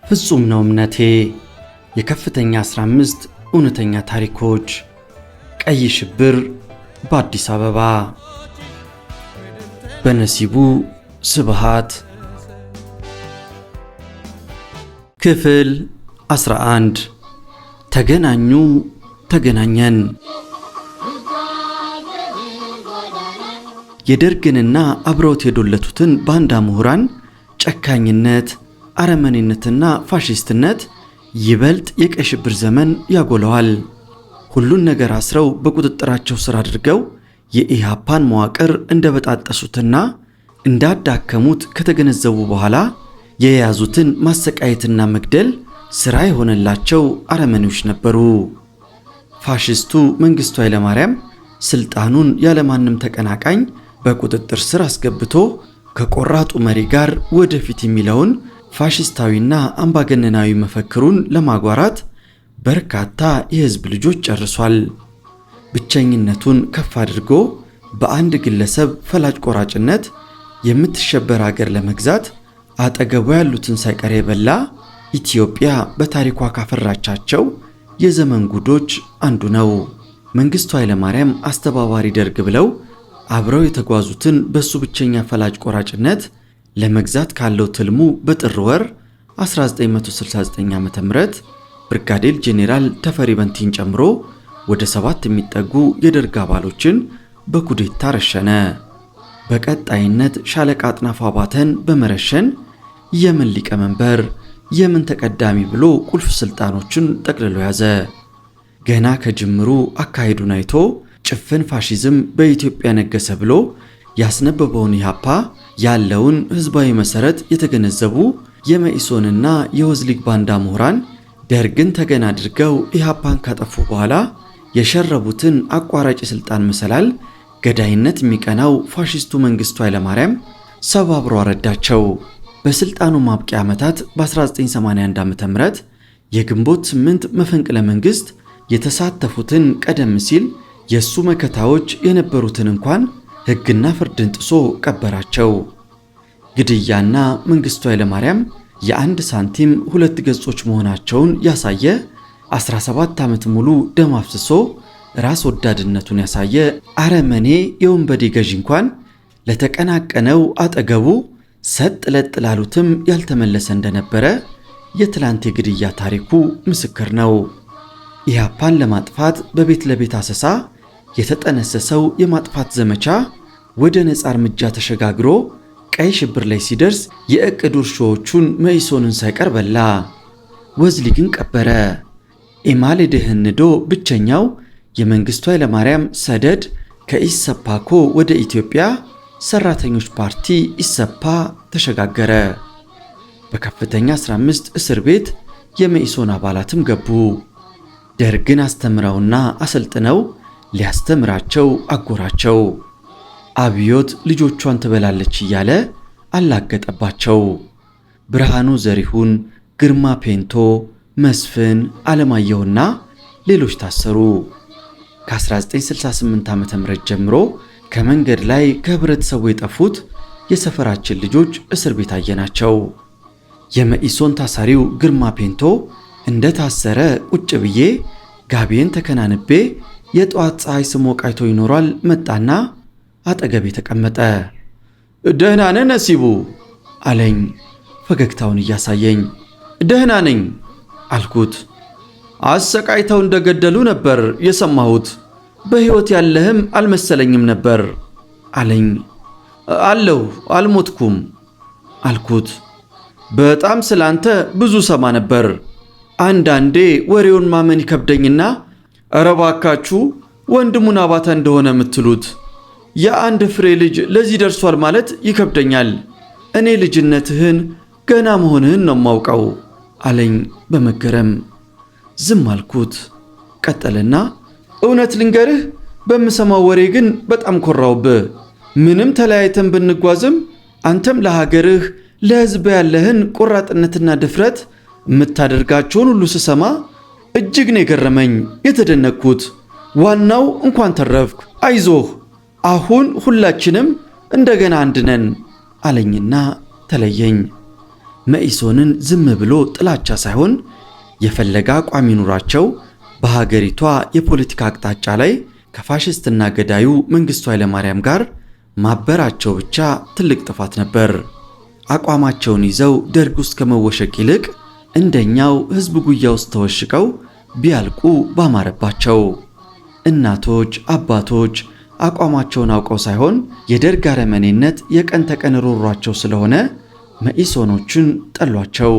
ፍጹም ነው እምነቴ የከፍተኛ 15 እውነተኛ ታሪኮች ቀይ ሽብር በአዲስ አበባ በነሲቡ ስብሃት ክፍል 11 ተገናኙ ተገናኘን። የደርግንና አብረውት የዶለቱትን ባንዳ ምሁራን ጨካኝነት አረመኔነትና ፋሺስትነት ይበልጥ የቀይ ሽብር ዘመን ያጎለዋል። ሁሉን ነገር አስረው በቁጥጥራቸው ስር አድርገው የኢሃፓን መዋቅር እንደበጣጠሱትና እንዳዳከሙት ከተገነዘቡ በኋላ የያዙትን ማሰቃየትና መግደል ስራ የሆነላቸው አረመኔዎች ነበሩ። ፋሺስቱ መንግስቱ ኃይለማርያም ስልጣኑን ያለማንም ተቀናቃኝ በቁጥጥር ስር አስገብቶ ከቆራጡ መሪ ጋር ወደፊት የሚለውን ፋሺስታዊና አምባገነናዊ መፈክሩን ለማጓራት በርካታ የህዝብ ልጆች ጨርሷል። ብቸኝነቱን ከፍ አድርጎ በአንድ ግለሰብ ፈላጭ ቆራጭነት የምትሸበር ሀገር ለመግዛት አጠገቡ ያሉትን ሳይቀር የበላ ኢትዮጵያ በታሪኳ ካፈራቻቸው የዘመን ጉዶች አንዱ ነው። መንግስቱ ኃይለማርያም አስተባባሪ ደርግ ብለው አብረው የተጓዙትን በሱ ብቸኛ ፈላጭ ቆራጭነት ለመግዛት ካለው ትልሙ በጥር ወር 1969 ዓ.ም ብርጋዴር ጄኔራል ተፈሪ በንቲን ጨምሮ ወደ 7 የሚጠጉ የደርግ አባሎችን በኩዴታ ረሸነ። በቀጣይነት ሻለቃ አጥናፉ አባተን በመረሸን የምን ሊቀመንበር የምን ተቀዳሚ ብሎ ቁልፍ ስልጣኖችን ጠቅልሎ ያዘ። ገና ከጅምሩ አካሄዱን አይቶ ጭፍን ፋሺዝም በኢትዮጵያ ነገሰ ብሎ ያስነበበውን ኢሃፓ ያለውን ህዝባዊ መሰረት የተገነዘቡ የመኢሶንና የወዝሊግ ባንዳ ምሁራን ደርግን ተገና አድርገው ኢሃፓን ካጠፉ በኋላ የሸረቡትን አቋራጭ ስልጣን መሰላል ገዳይነት የሚቀናው ፋሺስቱ መንግስቱ ኃይለማርያም ሰባብሮ አረዳቸው። በስልጣኑ ማብቂያ ዓመታት በ1981 ዓ.ም የግንቦት 8 መፈንቅለ መንግስት የተሳተፉትን ቀደም ሲል የሱ መከታዎች የነበሩትን እንኳን ህግና ፍርድን ጥሶ ቀበራቸው። ግድያና መንግስቱ ኃይለማርያም የአንድ ሳንቲም ሁለት ገጾች መሆናቸውን ያሳየ 17 ዓመት ሙሉ ደም አፍስሶ ራስ ወዳድነቱን ያሳየ አረመኔ የወንበዴ ገዢ እንኳን ለተቀናቀነው አጠገቡ ሰጥ ለጥ ላሉትም ያልተመለሰ እንደነበረ የትላንት የግድያ ታሪኩ ምስክር ነው። ኢሃፓን ለማጥፋት በቤት ለቤት አሰሳ የተጠነሰሰው የማጥፋት ዘመቻ ወደ ነፃ እርምጃ ተሸጋግሮ ቀይ ሽብር ላይ ሲደርስ የእቅድ እርሾዎቹን መኢሶንን ሳይቀር በላ። ወዝሊግን ቀበረ። ኢማሌድህ ንዶ ብቸኛው የመንግስቱ ኃይለማርያም ሰደድ ከኢሰፓኮ ወደ ኢትዮጵያ ሰራተኞች ፓርቲ ኢሰፓ ተሸጋገረ። በከፍተኛ 15 እስር ቤት የመኢሶን አባላትም ገቡ። ደርግን አስተምረውና አሰልጥነው ሊያስተምራቸው አጎራቸው። አብዮት ልጆቿን ትበላለች እያለ አላገጠባቸው። ብርሃኑ ዘሪሁን፣ ግርማ ፔንቶ፣ መስፍን አለማየሁና ሌሎች ታሰሩ። ከ1968 ዓ.ም ጀምሮ ከመንገድ ላይ ከህብረተሰቡ የጠፉት የሰፈራችን ልጆች እስር ቤት አየናቸው። የመኢሶን ታሳሪው ግርማ ፔንቶ እንደ ታሰረ ቁጭ ብዬ ጋቤን ተከናንቤ የጧት ፀሐይ ስሞቅ አይቶ ይኖራል መጣና አጠገቤ ተቀመጠ። ደህና ነህ ነሲቡ አለኝ ፈገግታውን እያሳየኝ። ደህና ነኝ አልኩት። አሰቃይተው እንደገደሉ ነበር የሰማሁት። በሕይወት ያለህም አልመሰለኝም ነበር አለኝ። አለሁ አልሞትኩም አልኩት። በጣም ስላንተ ብዙ ሰማ ነበር። አንዳንዴ ወሬውን ማመን ይከብደኝና ኧረ እባካችሁ ወንድሙን አባተ እንደሆነ የምትሉት የአንድ ፍሬ ልጅ ለዚህ ደርሷል ማለት ይከብደኛል። እኔ ልጅነትህን ገና መሆንህን ነው የማውቀው አለኝ በመገረም። ዝም አልኩት። ቀጠለና እውነት ልንገርህ፣ በምሰማው ወሬ ግን በጣም ኮራውብህ። ምንም ተለያይተን ብንጓዝም አንተም ለሀገርህ ለሕዝብ ያለህን ቆራጥነትና ድፍረት የምታደርጋቸውን ሁሉ ስሰማ እጅግ ነው የገረመኝ የተደነቅኩት። ዋናው እንኳን ተረፍክ፣ አይዞህ፣ አሁን ሁላችንም እንደገና አንድ ነን አለኝና ተለየኝ። መኢሶንን ዝም ብሎ ጥላቻ ሳይሆን የፈለገ አቋም ይኑራቸው በሀገሪቷ የፖለቲካ አቅጣጫ ላይ ከፋሽስትና ገዳዩ መንግስቱ ኃይለማርያም ጋር ማበራቸው ብቻ ትልቅ ጥፋት ነበር። አቋማቸውን ይዘው ደርግ ውስጥ ከመወሸቅ ይልቅ እንደኛው ህዝብ ጉያ ውስጥ ተወሽቀው ቢያልቁ ባማረባቸው። እናቶች፣ አባቶች አቋማቸውን አውቀው ሳይሆን የደርግ አረመኔነት የቀን ተቀን ሮሯቸው ስለሆነ መኢሶኖችን ጠሏቸው።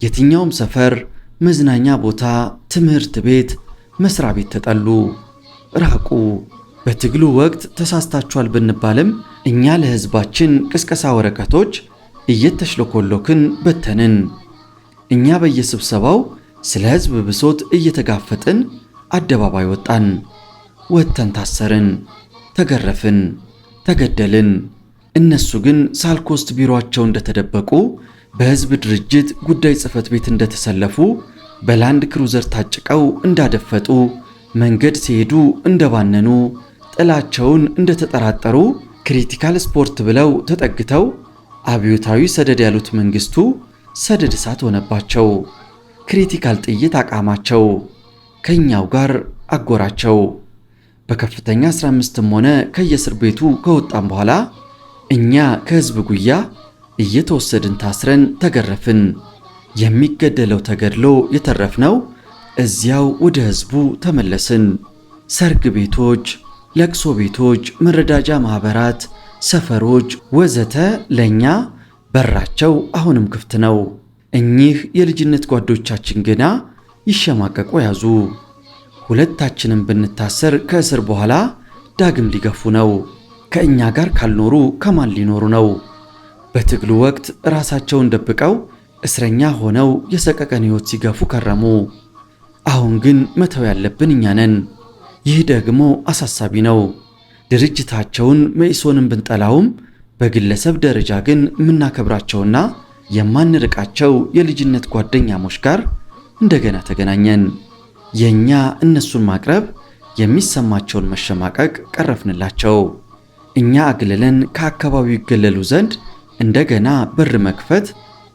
የትኛውም ሰፈር፣ መዝናኛ ቦታ፣ ትምህርት ቤት፣ መስሪያ ቤት ተጠሉ፣ ራቁ። በትግሉ ወቅት ተሳስታችኋል ብንባልም እኛ ለህዝባችን ቅስቀሳ ወረቀቶች እየተሽለኮሎክን በተንን። እኛ በየስብሰባው ስለ ህዝብ ብሶት እየተጋፈጥን አደባባይ ወጣን። ወጥተን ታሰርን፣ ተገረፍን፣ ተገደልን። እነሱ ግን ሳልኮስት ቢሮአቸው እንደተደበቁ፣ በህዝብ ድርጅት ጉዳይ ጽህፈት ቤት እንደተሰለፉ፣ በላንድ ክሩዘር ታጭቀው እንዳደፈጡ፣ መንገድ ሲሄዱ እንደባነኑ፣ ጥላቸውን እንደተጠራጠሩ፣ ክሪቲካል ስፖርት ብለው ተጠግተው አብዮታዊ ሰደድ ያሉት መንግስቱ ሰደድ እሳት ሆነባቸው። ክሪቲካል ጥይት አቃማቸው፣ ከኛው ጋር አጎራቸው። በከፍተኛ 15ም ሆነ ከየእስር ቤቱ ከወጣም በኋላ እኛ ከህዝብ ጉያ እየተወሰድን ታስረን ተገረፍን። የሚገደለው ተገድሎ የተረፍነው እዚያው ወደ ህዝቡ ተመለስን። ሰርግ ቤቶች፣ ለቅሶ ቤቶች፣ መረዳጃ ማህበራት፣ ሰፈሮች ወዘተ ለኛ በራቸው አሁንም ክፍት ነው። እኚህ የልጅነት ጓዶቻችን ግና ይሸማቀቁ ያዙ። ሁለታችንም ብንታሰር ከእስር በኋላ ዳግም ሊገፉ ነው። ከእኛ ጋር ካልኖሩ ከማን ሊኖሩ ነው? በትግሉ ወቅት ራሳቸውን ደብቀው እስረኛ ሆነው የሰቀቀን ሕይወት ሲገፉ ከረሙ። አሁን ግን መተው ያለብን እኛ ነን። ይህ ደግሞ አሳሳቢ ነው። ድርጅታቸውን መኢሶንን ብንጠላውም በግለሰብ ደረጃ ግን የምናከብራቸውና የማንርቃቸው የልጅነት ጓደኛሞች ጋር እንደገና ተገናኘን። የኛ እነሱን ማቅረብ የሚሰማቸውን መሸማቀቅ ቀረፍንላቸው። እኛ አግልለን ከአካባቢው ይገለሉ ዘንድ እንደገና በር መክፈት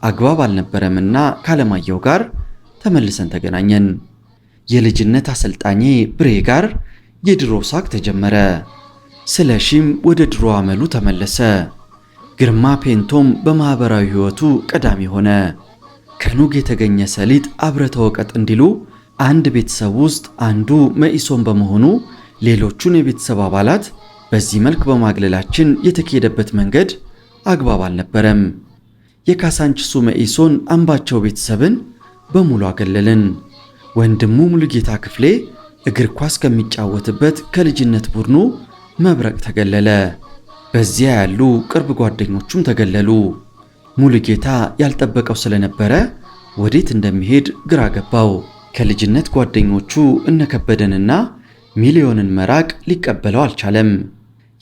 አግባብ አልነበረምና ካለማየሁ ጋር ተመልሰን ተገናኘን። የልጅነት አሰልጣኜ ብሬ ጋር የድሮ ሳቅ ተጀመረ። ስለሺም ወደ ድሮ አመሉ ተመለሰ። ግርማ ፔንቶም በማህበራዊ ህይወቱ ቀዳሚ ሆነ። ከኑግ የተገኘ ሰሊጥ አብረ ተወቀጥ እንዲሉ አንድ ቤተሰብ ውስጥ አንዱ መኢሶን በመሆኑ ሌሎቹን የቤተሰብ አባላት በዚህ መልክ በማግለላችን የተካሄደበት መንገድ አግባብ አልነበረም። የካሳንችሱ መኢሶን አምባቸው ቤተሰብን በሙሉ አገለልን። ወንድሙ ሙሉጌታ ክፍሌ እግር ኳስ ከሚጫወትበት ከልጅነት ቡድኑ መብረቅ ተገለለ። በዚያ ያሉ ቅርብ ጓደኞቹም ተገለሉ። ሙሉጌታ ያልጠበቀው ስለነበረ ወዴት እንደሚሄድ ግራ ገባው። ከልጅነት ጓደኞቹ እነከበደንና ሚሊዮንን መራቅ ሊቀበለው አልቻለም።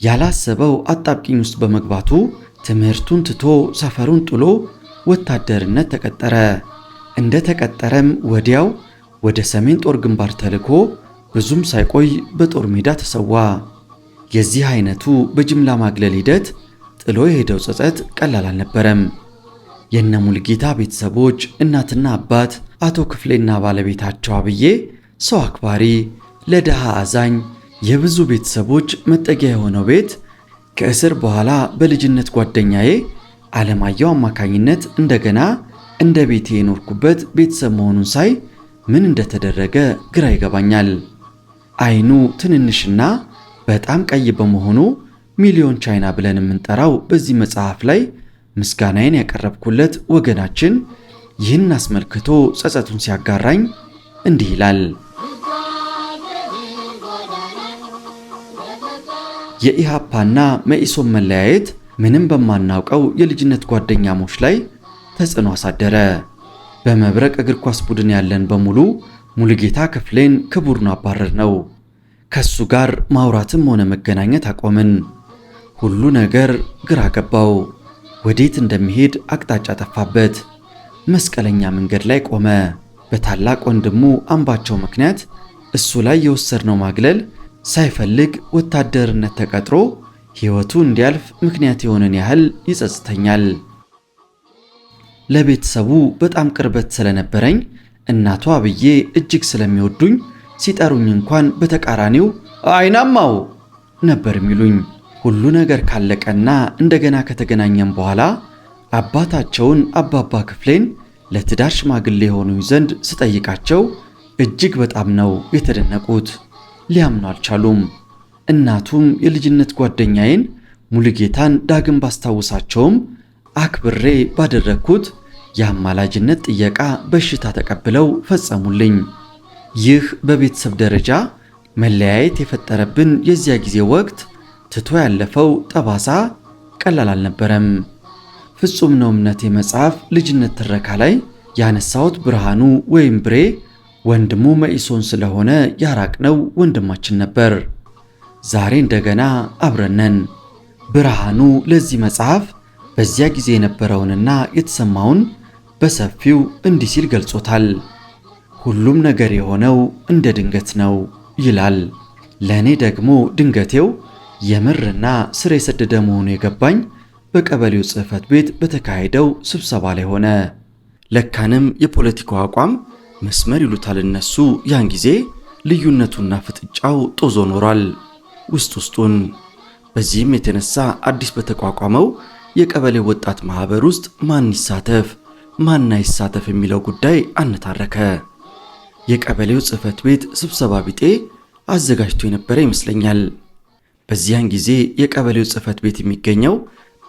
ያላሰበው አጣብቂኝ ውስጥ በመግባቱ ትምህርቱን ትቶ ሰፈሩን ጥሎ ወታደርነት ተቀጠረ። እንደ ተቀጠረም ወዲያው ወደ ሰሜን ጦር ግንባር ተልኮ ብዙም ሳይቆይ በጦር ሜዳ ተሰዋ። የዚህ አይነቱ በጅምላ ማግለል ሂደት ጥሎ የሄደው ጸጸት ቀላል አልነበረም። የነ ሙሉጌታ ቤተሰቦች እናትና አባት አቶ ክፍሌና ባለቤታቸው አብዬ ሰው አክባሪ፣ ለድሃ አዛኝ፣ የብዙ ቤተሰቦች መጠጊያ የሆነው ቤት ከእስር በኋላ በልጅነት ጓደኛዬ አለማየሁ አማካኝነት እንደገና እንደ ቤቴ የኖርኩበት ቤተሰብ መሆኑን ሳይ ምን እንደተደረገ ግራ ይገባኛል። አይኑ ትንንሽና በጣም ቀይ በመሆኑ ሚሊዮን ቻይና ብለን የምንጠራው በዚህ መጽሐፍ ላይ ምስጋናዬን ያቀረብኩለት ወገናችን ይህን አስመልክቶ ጸጸቱን ሲያጋራኝ እንዲህ ይላል። የኢሃፓና መኢሶን መለያየት ምንም በማናውቀው የልጅነት ጓደኛሞች ላይ ተጽዕኖ አሳደረ። በመብረቅ እግር ኳስ ቡድን ያለን በሙሉ ሙሉጌታ ክፍሌን ከቡድኑ አባረርነው። ከሱ ጋር ማውራትም ሆነ መገናኘት አቆምን። ሁሉ ነገር ግራ ገባው። ወዴት እንደሚሄድ አቅጣጫ ጠፋበት። መስቀለኛ መንገድ ላይ ቆመ። በታላቅ ወንድሙ አምባቸው ምክንያት እሱ ላይ የወሰድነው ማግለል ሳይፈልግ ወታደርነት ተቀጥሮ ሕይወቱ እንዲያልፍ ምክንያት የሆነን ያህል ይጸጽተኛል። ለቤተሰቡ በጣም ቅርበት ስለነበረኝ እናቷ አብዬ እጅግ ስለሚወዱኝ ሲጠሩኝ እንኳን በተቃራኒው አይናማው ነበር የሚሉኝ። ሁሉ ነገር ካለቀና እንደገና ከተገናኘን በኋላ አባታቸውን አባባ ክፍሌን ለትዳር ሽማግሌ የሆኑኝ ዘንድ ስጠይቃቸው እጅግ በጣም ነው የተደነቁት። ሊያምኑ አልቻሉም። እናቱም የልጅነት ጓደኛዬን ሙሉጌታን ዳግም ባስታውሳቸውም አክብሬ ባደረግኩት የአማላጅነት ጥየቃ በሽታ ተቀብለው ፈጸሙልኝ። ይህ በቤተሰብ ደረጃ መለያየት የፈጠረብን የዚያ ጊዜ ወቅት ትቶ ያለፈው ጠባሳ ቀላል አልነበረም። ፍጹም ነው እምነቴ መጽሐፍ ልጅነት ትረካ ላይ ያነሳሁት ብርሃኑ ወይም ብሬ ወንድሙ መኢሶን ስለሆነ ያራቅነው ወንድማችን ነበር። ዛሬ እንደገና አብረነን። ብርሃኑ ለዚህ መጽሐፍ በዚያ ጊዜ የነበረውንና የተሰማውን በሰፊው እንዲህ ሲል ገልጾታል። ሁሉም ነገር የሆነው እንደ ድንገት ነው ይላል። ለእኔ ደግሞ ድንገቴው የምርና ስር የሰደደ መሆኑ የገባኝ በቀበሌው ጽሕፈት ቤት በተካሄደው ስብሰባ ላይ ሆነ። ለካንም የፖለቲካው አቋም መስመር ይሉታል እነሱ ያን ጊዜ ልዩነቱና ፍጥጫው ጦዞ ኖሯል ውስጥ ውስጡን። በዚህም የተነሳ አዲስ በተቋቋመው የቀበሌው ወጣት ማህበር ውስጥ ማን ይሳተፍ ማን አይሳተፍ የሚለው ጉዳይ አነታረከ። የቀበሌው ጽሕፈት ቤት ስብሰባ ቢጤ አዘጋጅቶ የነበረ ይመስለኛል። በዚያን ጊዜ የቀበሌው ጽሕፈት ቤት የሚገኘው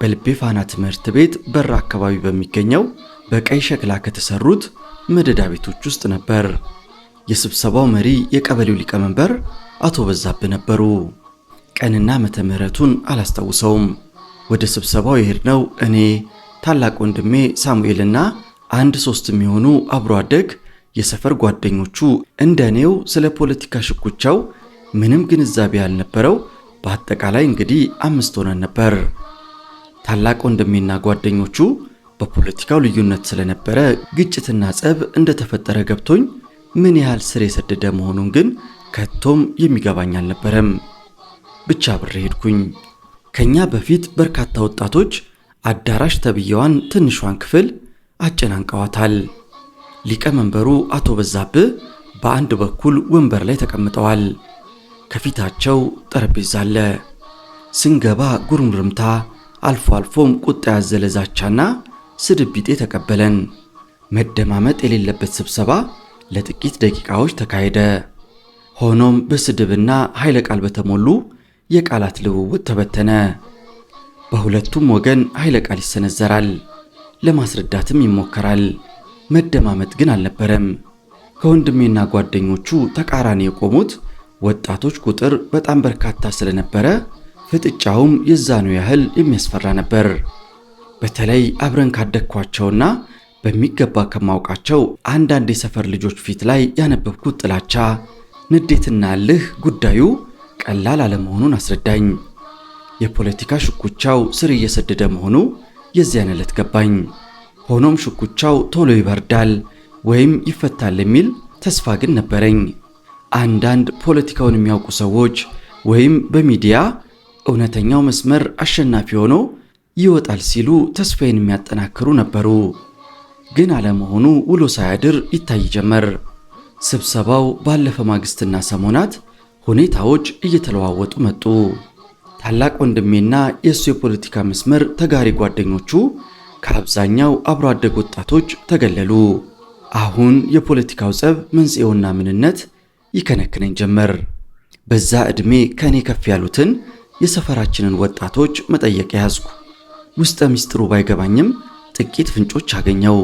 በልቤ ፋና ትምህርት ቤት በር አካባቢ በሚገኘው በቀይ ሸክላ ከተሰሩት መደዳ ቤቶች ውስጥ ነበር። የስብሰባው መሪ የቀበሌው ሊቀመንበር አቶ በዛብህ ነበሩ። ቀንና ዓመተ ምሕረቱን አላስታውሰውም። ወደ ስብሰባው የሄድነው እኔ፣ ታላቅ ወንድሜ ሳሙኤልና አንድ ሶስት የሚሆኑ አብሮ አደግ የሰፈር ጓደኞቹ እንደኔው ስለ ፖለቲካ ሽኩቻው ምንም ግንዛቤ ያልነበረው በአጠቃላይ እንግዲህ 5 ሆነን ነበር። ታላቅ ወንድሜና ጓደኞቹ በፖለቲካው ልዩነት ስለነበረ ግጭትና ጸብ እንደተፈጠረ ገብቶኝ ምን ያህል ስር የሰደደ መሆኑን ግን ከቶም የሚገባኝ አልነበረም። ብቻ ብሬ ሄድኩኝ። ከኛ በፊት በርካታ ወጣቶች አዳራሽ ተብየዋን ትንሿን ክፍል አጨናንቀዋታል። ሊቀመንበሩ አቶ በዛብህ በአንድ በኩል ወንበር ላይ ተቀምጠዋል። ከፊታቸው ጠረጴዛ አለ። ስንገባ ጉርምርምታ፣ አልፎ አልፎም ቁጣ ያዘለ ዛቻና ስድብ ቢጤ ተቀበለን። መደማመጥ የሌለበት ስብሰባ ለጥቂት ደቂቃዎች ተካሄደ። ሆኖም በስድብና ኃይለ ቃል በተሞሉ የቃላት ልውውጥ ተበተነ። በሁለቱም ወገን ኃይለ ቃል ይሰነዘራል፣ ለማስረዳትም ይሞከራል። መደማመጥ ግን አልነበረም። ከወንድሜና ጓደኞቹ ተቃራኒ የቆሙት ወጣቶች ቁጥር በጣም በርካታ ስለነበረ ፍጥጫውም የዛኑ ያህል የሚያስፈራ ነበር። በተለይ አብረን ካደግኳቸውና በሚገባ ከማውቃቸው አንዳንድ የሰፈር ልጆች ፊት ላይ ያነበብኩት ጥላቻ፣ ንዴትና እልህ ጉዳዩ ቀላል አለመሆኑን አስረዳኝ። የፖለቲካ ሽኩቻው ስር እየሰደደ መሆኑ የዚያን ዕለት ገባኝ። ሆኖም ሽኩቻው ቶሎ ይበርዳል ወይም ይፈታል የሚል ተስፋ ግን ነበረኝ። አንዳንድ ፖለቲካውን የሚያውቁ ሰዎች ወይም በሚዲያ እውነተኛው መስመር አሸናፊ ሆኖ ይወጣል ሲሉ ተስፋዬን የሚያጠናክሩ ነበሩ። ግን አለመሆኑ ውሎ ሳያድር ይታይ ጀመር። ስብሰባው ባለፈ ማግስትና ሰሞናት ሁኔታዎች እየተለዋወጡ መጡ። ታላቅ ወንድሜና የእሱ የፖለቲካ መስመር ተጋሪ ጓደኞቹ ከአብዛኛው አብሮ አደግ ወጣቶች ተገለሉ። አሁን የፖለቲካው ጸብ መንስኤውና ምንነት ይከነክነኝ ጀመር። በዛ ዕድሜ ከኔ ከፍ ያሉትን የሰፈራችንን ወጣቶች መጠየቅ ያዝኩ። ውስጠ ምስጢሩ ባይገባኝም ጥቂት ፍንጮች አገኘው።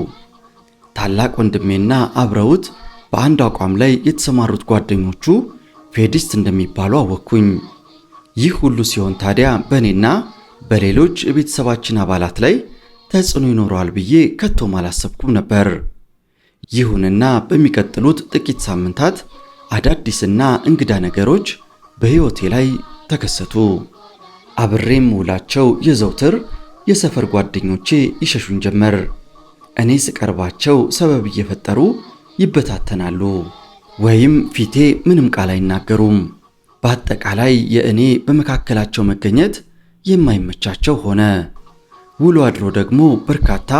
ታላቅ ወንድሜና አብረውት በአንድ አቋም ላይ የተሰማሩት ጓደኞቹ ፌዲስት እንደሚባሉ አወቅኩኝ። ይህ ሁሉ ሲሆን ታዲያ በእኔና በሌሎች የቤተሰባችን አባላት ላይ ተጽዕኖ ይኖረዋል ብዬ ከቶም አላሰብኩም ነበር። ይሁንና በሚቀጥሉት ጥቂት ሳምንታት አዳዲስና እንግዳ ነገሮች በሕይወቴ ላይ ተከሰቱ። አብሬም ውላቸው የዘውትር የሰፈር ጓደኞቼ ይሸሹኝ ጀመር። እኔ ስቀርባቸው ሰበብ እየፈጠሩ ይበታተናሉ፣ ወይም ፊቴ ምንም ቃል አይናገሩም። በአጠቃላይ የእኔ በመካከላቸው መገኘት የማይመቻቸው ሆነ። ውሎ አድሮ ደግሞ በርካታ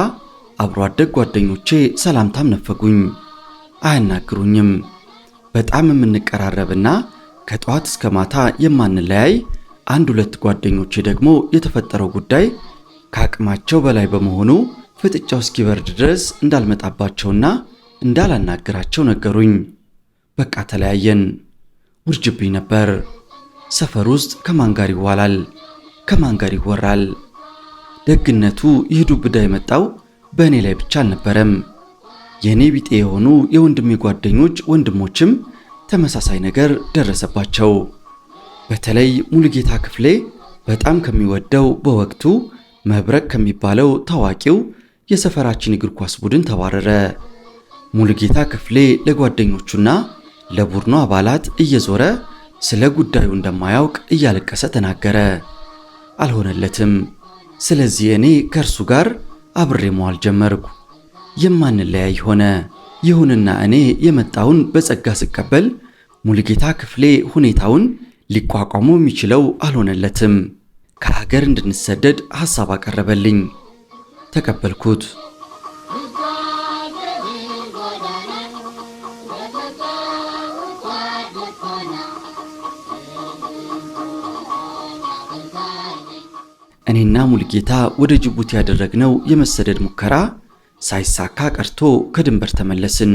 አብሮ አደግ ጓደኞቼ ሰላምታም ነፈጉኝ፣ አያናግሩኝም። በጣም የምንቀራረብና ከጠዋት እስከ ማታ የማንለያይ አንድ ሁለት ጓደኞቼ ደግሞ የተፈጠረው ጉዳይ ከአቅማቸው በላይ በመሆኑ ፍጥጫው እስኪበርድ ድረስ እንዳልመጣባቸውና እንዳላናግራቸው ነገሩኝ። በቃ ተለያየን። ውርጅብኝ ነበር። ሰፈር ውስጥ ከማን ጋር ይዋላል? ከማን ጋር ይወራል? ደግነቱ ይህ ዱብዳ የመጣው በእኔ ላይ ብቻ አልነበረም። የእኔ ቢጤ የሆኑ የወንድሜ ጓደኞች ወንድሞችም ተመሳሳይ ነገር ደረሰባቸው። በተለይ ሙሉጌታ ክፍሌ በጣም ከሚወደው በወቅቱ መብረቅ ከሚባለው ታዋቂው የሰፈራችን እግር ኳስ ቡድን ተባረረ። ሙሉጌታ ክፍሌ ለጓደኞቹና ለቡድኑ አባላት እየዞረ ስለ ጉዳዩ እንደማያውቅ እያለቀሰ ተናገረ። አልሆነለትም። ስለዚህ እኔ ከእርሱ ጋር አብሬ መዋል ጀመርኩ። የማንለያይ ሆነ። ይሁንና እኔ የመጣውን በጸጋ ስቀበል ሙሉጌታ ክፍሌ ሁኔታውን ሊቋቋሙ የሚችለው አልሆነለትም። ከሀገር እንድንሰደድ ሐሳብ አቀረበልኝ። ተቀበልኩት። እኔና ሙሉጌታ ወደ ጅቡቲ ያደረግነው የመሰደድ ሙከራ ሳይሳካ ቀርቶ ከድንበር ተመለስን።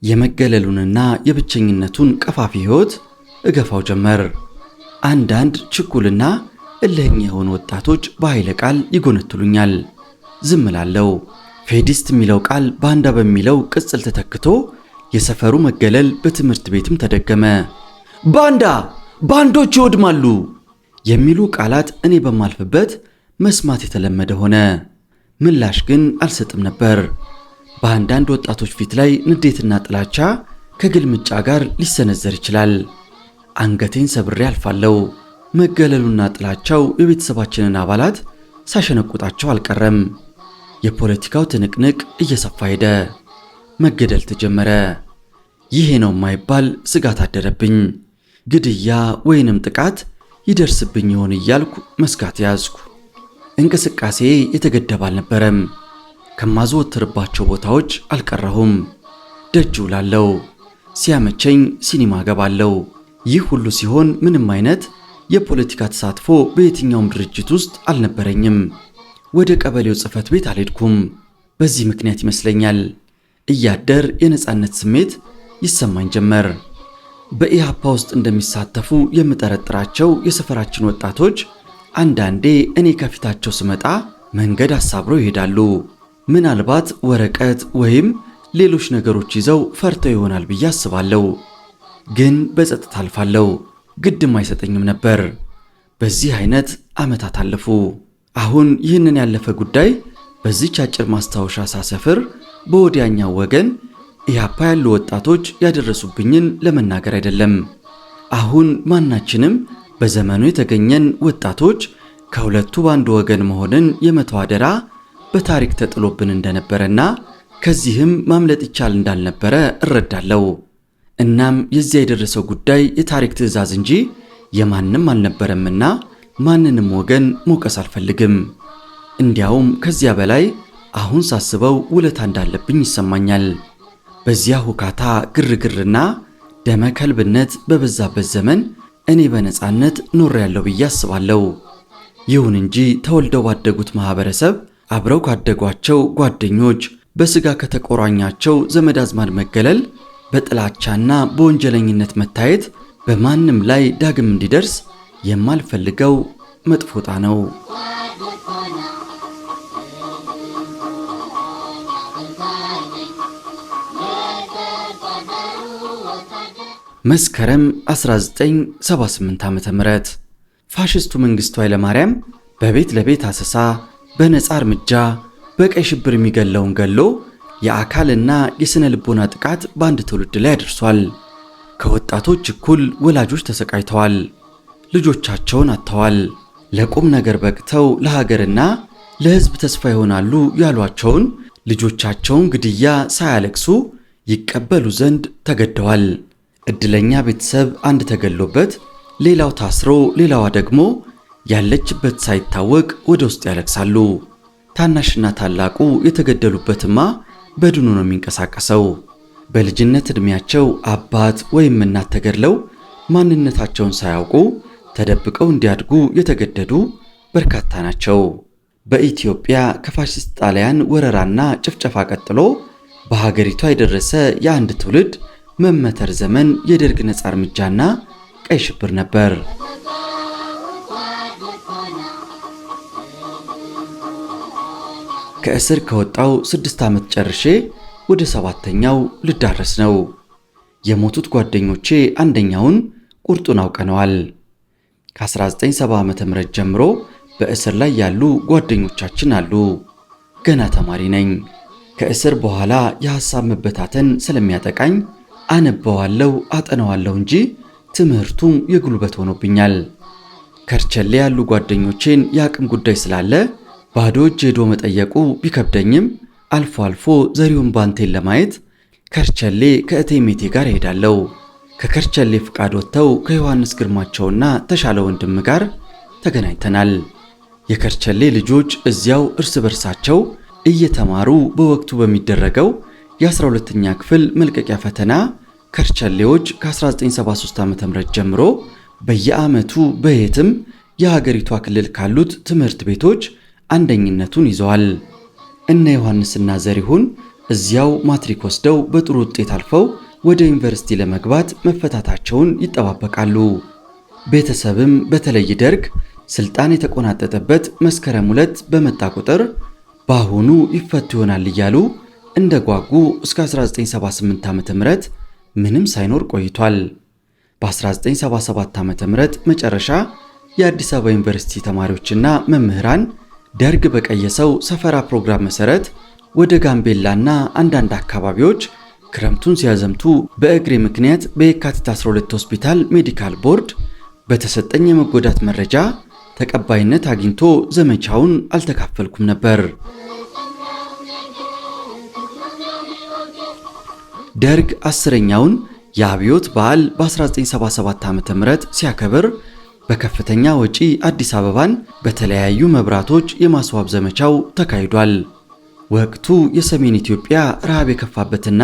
የመገለሉንና የብቸኝነቱን ቀፋፊ ሕይወት እገፋው ጀመር። አንዳንድ ችኩልና እልህኛ የሆኑ ወጣቶች በኃይለ ቃል ይጎነትሉኛል። ዝም እላለሁ። ፌዲስት የሚለው ቃል ባንዳ በሚለው ቅጽል ተተክቶ የሰፈሩ መገለል በትምህርት ቤትም ተደገመ። ባንዳ፣ ባንዶች ይወድማሉ የሚሉ ቃላት እኔ በማልፍበት መስማት የተለመደ ሆነ። ምላሽ ግን አልሰጥም ነበር። በአንዳንድ ወጣቶች ፊት ላይ ንዴትና ጥላቻ ከግልምጫ ጋር ሊሰነዘር ይችላል። አንገቴን ሰብሬ አልፋለሁ። መገለሉና ጥላቻው የቤተሰባችንን አባላት ሳሸነቁጣቸው አልቀረም። የፖለቲካው ትንቅንቅ እየሰፋ ሄደ። መገደል ተጀመረ። ይሄ ነው የማይባል ስጋት አደረብኝ። ግድያ ወይንም ጥቃት ይደርስብኝ ይሆን እያልኩ መስጋት ያዝኩ። እንቅስቃሴ የተገደበ አልነበረም። ከማዘወትርባቸው ቦታዎች አልቀረሁም። ደጅ ውላለሁ። ሲያመቸኝ ሲኒማ ገባለሁ። ይህ ሁሉ ሲሆን ምንም አይነት የፖለቲካ ተሳትፎ በየትኛውም ድርጅት ውስጥ አልነበረኝም። ወደ ቀበሌው ጽሕፈት ቤት አልሄድኩም። በዚህ ምክንያት ይመስለኛል እያደር የነጻነት ስሜት ይሰማኝ ጀመር። በኢሃፓ ውስጥ እንደሚሳተፉ የምጠረጥራቸው የሰፈራችን ወጣቶች አንዳንዴ እኔ ከፊታቸው ስመጣ መንገድ አሳብረው ይሄዳሉ። ምናልባት ወረቀት ወይም ሌሎች ነገሮች ይዘው ፈርተው ይሆናል ብዬ አስባለሁ። ግን በጸጥታ አልፋለሁ። ግድም አይሰጠኝም ነበር። በዚህ አይነት ዓመታት አለፉ። አሁን ይህንን ያለፈ ጉዳይ በዚህች አጭር ማስታወሻ ሳሰፍር በወዲያኛው ወገን ኢሃፓ ያሉ ወጣቶች ያደረሱብኝን ለመናገር አይደለም። አሁን ማናችንም በዘመኑ የተገኘን ወጣቶች ከሁለቱ በአንዱ ወገን መሆንን የመተው አደራ በታሪክ ተጥሎብን እንደነበረና ከዚህም ማምለጥ ይቻል እንዳልነበረ እረዳለሁ። እናም የዚያ የደረሰው ጉዳይ የታሪክ ትዕዛዝ እንጂ የማንም አልነበረምና ማንንም ወገን መውቀስ አልፈልግም። እንዲያውም ከዚያ በላይ አሁን ሳስበው ውለታ እንዳለብኝ ይሰማኛል። በዚያ ሁካታ ግርግርና ደመ ከልብነት በበዛበት ዘመን እኔ በነጻነት ኖሬያለሁ ብዬ አስባለሁ። ይሁን እንጂ ተወልደው ባደጉት ማህበረሰብ፣ አብረው ካደጓቸው ጓደኞች፣ በስጋ ከተቆራኛቸው ዘመድ አዝማድ መገለል፣ በጥላቻና በወንጀለኝነት መታየት በማንም ላይ ዳግም እንዲደርስ የማልፈልገው መጥፎ ዕጣ ነው። መስከረም 1978 ዓ.ም ፋሽስቱ መንግስቱ ኃይለማርያም በቤት ለቤት አሰሳ፣ በነፃ እርምጃ፣ በቀይ ሽብር የሚገለውን ገሎ የአካልና የስነ ልቦና ጥቃት በአንድ ትውልድ ላይ አድርሷል። ከወጣቶች እኩል ወላጆች ተሰቃይተዋል፣ ልጆቻቸውን አጥተዋል። ለቁም ነገር በቅተው ለሀገርና ለሕዝብ ተስፋ ይሆናሉ ያሏቸውን ልጆቻቸውን ግድያ ሳያለቅሱ ይቀበሉ ዘንድ ተገደዋል። እድለኛ ቤተሰብ አንድ ተገሎበት ሌላው ታስሮ ሌላዋ ደግሞ ያለችበት ሳይታወቅ ወደ ውስጥ ያለቅሳሉ። ታናሽና ታላቁ የተገደሉበትማ በድኑ ነው የሚንቀሳቀሰው። በልጅነት ዕድሜያቸው አባት ወይም እናት ተገድለው ማንነታቸውን ሳያውቁ ተደብቀው እንዲያድጉ የተገደዱ በርካታ ናቸው። በኢትዮጵያ ከፋሽስት ጣሊያን ወረራና ጭፍጨፋ ቀጥሎ በሀገሪቷ የደረሰ የአንድ ትውልድ መመተር ዘመን የደርግ ነጻ እርምጃና ቀይ ሽብር ነበር። ከእስር ከወጣው 6 ዓመት ጨርሼ ወደ 7ኛው ልዳረስ ነው። የሞቱት ጓደኞቼ አንደኛውን ቁርጡን አውቀነዋል። ከ1970 ዓ.ም ጀምሮ በእስር ላይ ያሉ ጓደኞቻችን አሉ። ገና ተማሪ ነኝ። ከእስር በኋላ የሐሳብ መበታተን ስለሚያጠቃኝ አነበዋለሁ፣ አጠናዋለሁ እንጂ ትምህርቱም የጉልበት ሆኖብኛል። ከርቸሌ ያሉ ጓደኞቼን የአቅም ጉዳይ ስላለ ባዶ እጅ ሄዶ መጠየቁ ቢከብደኝም አልፎ አልፎ ዘሪሁን ባንቴን ለማየት ከርቸሌ ከእቴሜቴ ጋር እሄዳለሁ። ከከርቸሌ ፍቃድ ወጥተው ከዮሐንስ ግርማቸውና ተሻለ ወንድም ጋር ተገናኝተናል። የከርቸሌ ልጆች እዚያው እርስ በርሳቸው እየተማሩ በወቅቱ በሚደረገው የ12ኛ ክፍል መልቀቂያ ፈተና ከርቸሌዎች ከ1973 ዓ.ም ጀምሮ በየዓመቱ በየትም የሀገሪቷ ክልል ካሉት ትምህርት ቤቶች አንደኝነቱን ይዘዋል። እነ ዮሐንስና ዘሪሁን እዚያው ማትሪክ ወስደው በጥሩ ውጤት አልፈው ወደ ዩኒቨርሲቲ ለመግባት መፈታታቸውን ይጠባበቃሉ። ቤተሰብም በተለይ ደርግ ስልጣን የተቆናጠጠበት መስከረም 2 በመጣ ቁጥር በአሁኑ ይፈቱ ይሆናል እያሉ እንደጓጉ እስከ 1978 ዓ.ም ምንም ሳይኖር ቆይቷል። በ1977 ዓ.ም መጨረሻ የአዲስ አበባ ዩኒቨርሲቲ ተማሪዎችና መምህራን ደርግ በቀየሰው ሰፈራ ፕሮግራም መሰረት ወደ ጋምቤላና አንዳንድ አካባቢዎች ክረምቱን ሲያዘምቱ በእግሬ ምክንያት በየካቲት 12 ሆስፒታል ሜዲካል ቦርድ በተሰጠኝ የመጎዳት መረጃ ተቀባይነት አግኝቶ ዘመቻውን አልተካፈልኩም ነበር። ደርግ 10ኛውን የአብዮት በዓል በ1977 ዓ.ም ሲያከብር በከፍተኛ ወጪ አዲስ አበባን በተለያዩ መብራቶች የማስዋብ ዘመቻው ተካሂዷል። ወቅቱ የሰሜን ኢትዮጵያ ረሃብ የከፋበትና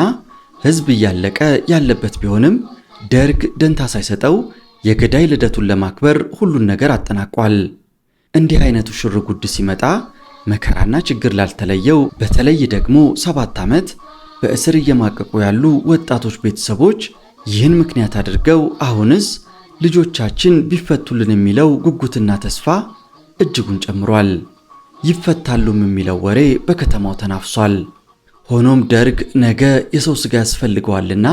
ሕዝብ እያለቀ ያለበት ቢሆንም ደርግ ደንታ ሳይሰጠው የገዳይ ልደቱን ለማክበር ሁሉን ነገር አጠናቋል። እንዲህ አይነቱ ሽርጉድ ሲመጣ መከራና ችግር ላልተለየው በተለይ ደግሞ 7 ዓመት በእስር እየማቀቁ ያሉ ወጣቶች ቤተሰቦች ይህን ምክንያት አድርገው አሁንስ ልጆቻችን ቢፈቱልን የሚለው ጉጉትና ተስፋ እጅጉን ጨምሯል። ይፈታሉም የሚለው ወሬ በከተማው ተናፍሷል። ሆኖም ደርግ ነገ የሰው ሥጋ ያስፈልገዋልና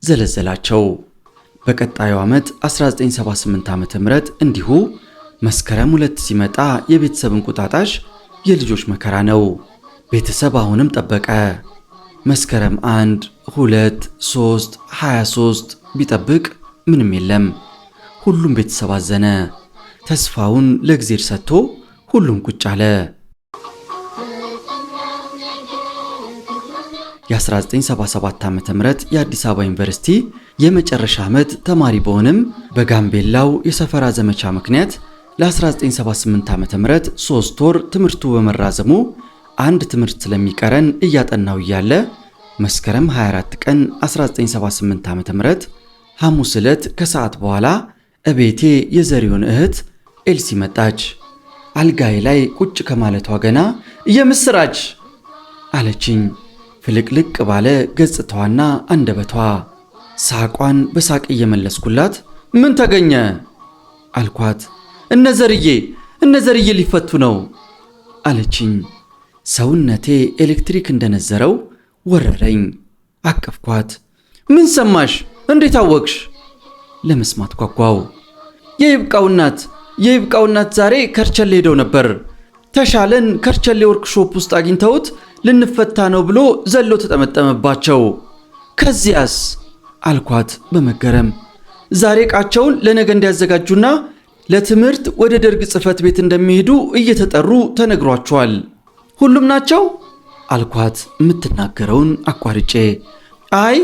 ዘለዘላቸው። በቀጣዩ ዓመት 1978 ዓ.ም እንዲሁ መስከረም 2 ሲመጣ የቤተሰብ እንቁጣጣሽ የልጆች መከራ ነው። ቤተሰብ አሁንም ጠበቀ። መስከረም 1፣ 2፣ 3፣ 23 ቢጠብቅ ምንም የለም። ሁሉም ቤተሰብ አዘነ። ተስፋውን ለእግዚአብሔር ሰጥቶ ሁሉም ቁጭ አለ። የ1977 ዓ.ም የአዲስ አበባ ዩኒቨርሲቲ የመጨረሻ ዓመት ተማሪ በሆንም በጋምቤላው የሰፈራ ዘመቻ ምክንያት ለ1978 ዓ.ም 3 ወር ትምህርቱ በመራዘሙ አንድ ትምህርት ስለሚቀረን እያጠናው እያለ መስከረም 24 ቀን 1978 ዓ.ም ሐሙስ ዕለት ከሰዓት በኋላ እቤቴ የዘሪሁን እህት ኤልሲ መጣች። አልጋዬ ላይ ቁጭ ከማለቷ ገና የምስራች አለችኝ። ፍልቅልቅ ባለ ገጽታዋና አንደበቷ ሳቋን በሳቅ እየመለስኩላት ምን ተገኘ አልኳት። እነዘርዬ ሊፈቱ ነው አለችኝ። ሰውነቴ ኤሌክትሪክ እንደነዘረው ወረረኝ። አቀፍኳት። ምን ሰማሽ? እንዴት አወቅሽ? ለመስማት ጓጓው። የይብቃው እናት ዛሬ ከርቸሌ ሄደው ነበር። ተሻለን ከርቸሌ ወርክሾፕ ውስጥ አግኝተውት ልንፈታ ነው ብሎ ዘሎ ተጠመጠመባቸው። ከዚያስ አልኳት በመገረም። ዛሬ ዕቃቸውን ለነገ እንዲያዘጋጁና ለትምህርት ወደ ደርግ ጽሕፈት ቤት እንደሚሄዱ እየተጠሩ ተነግሯቸዋል። ሁሉም ናቸው አልኳት የምትናገረውን አቋርጬ። አይ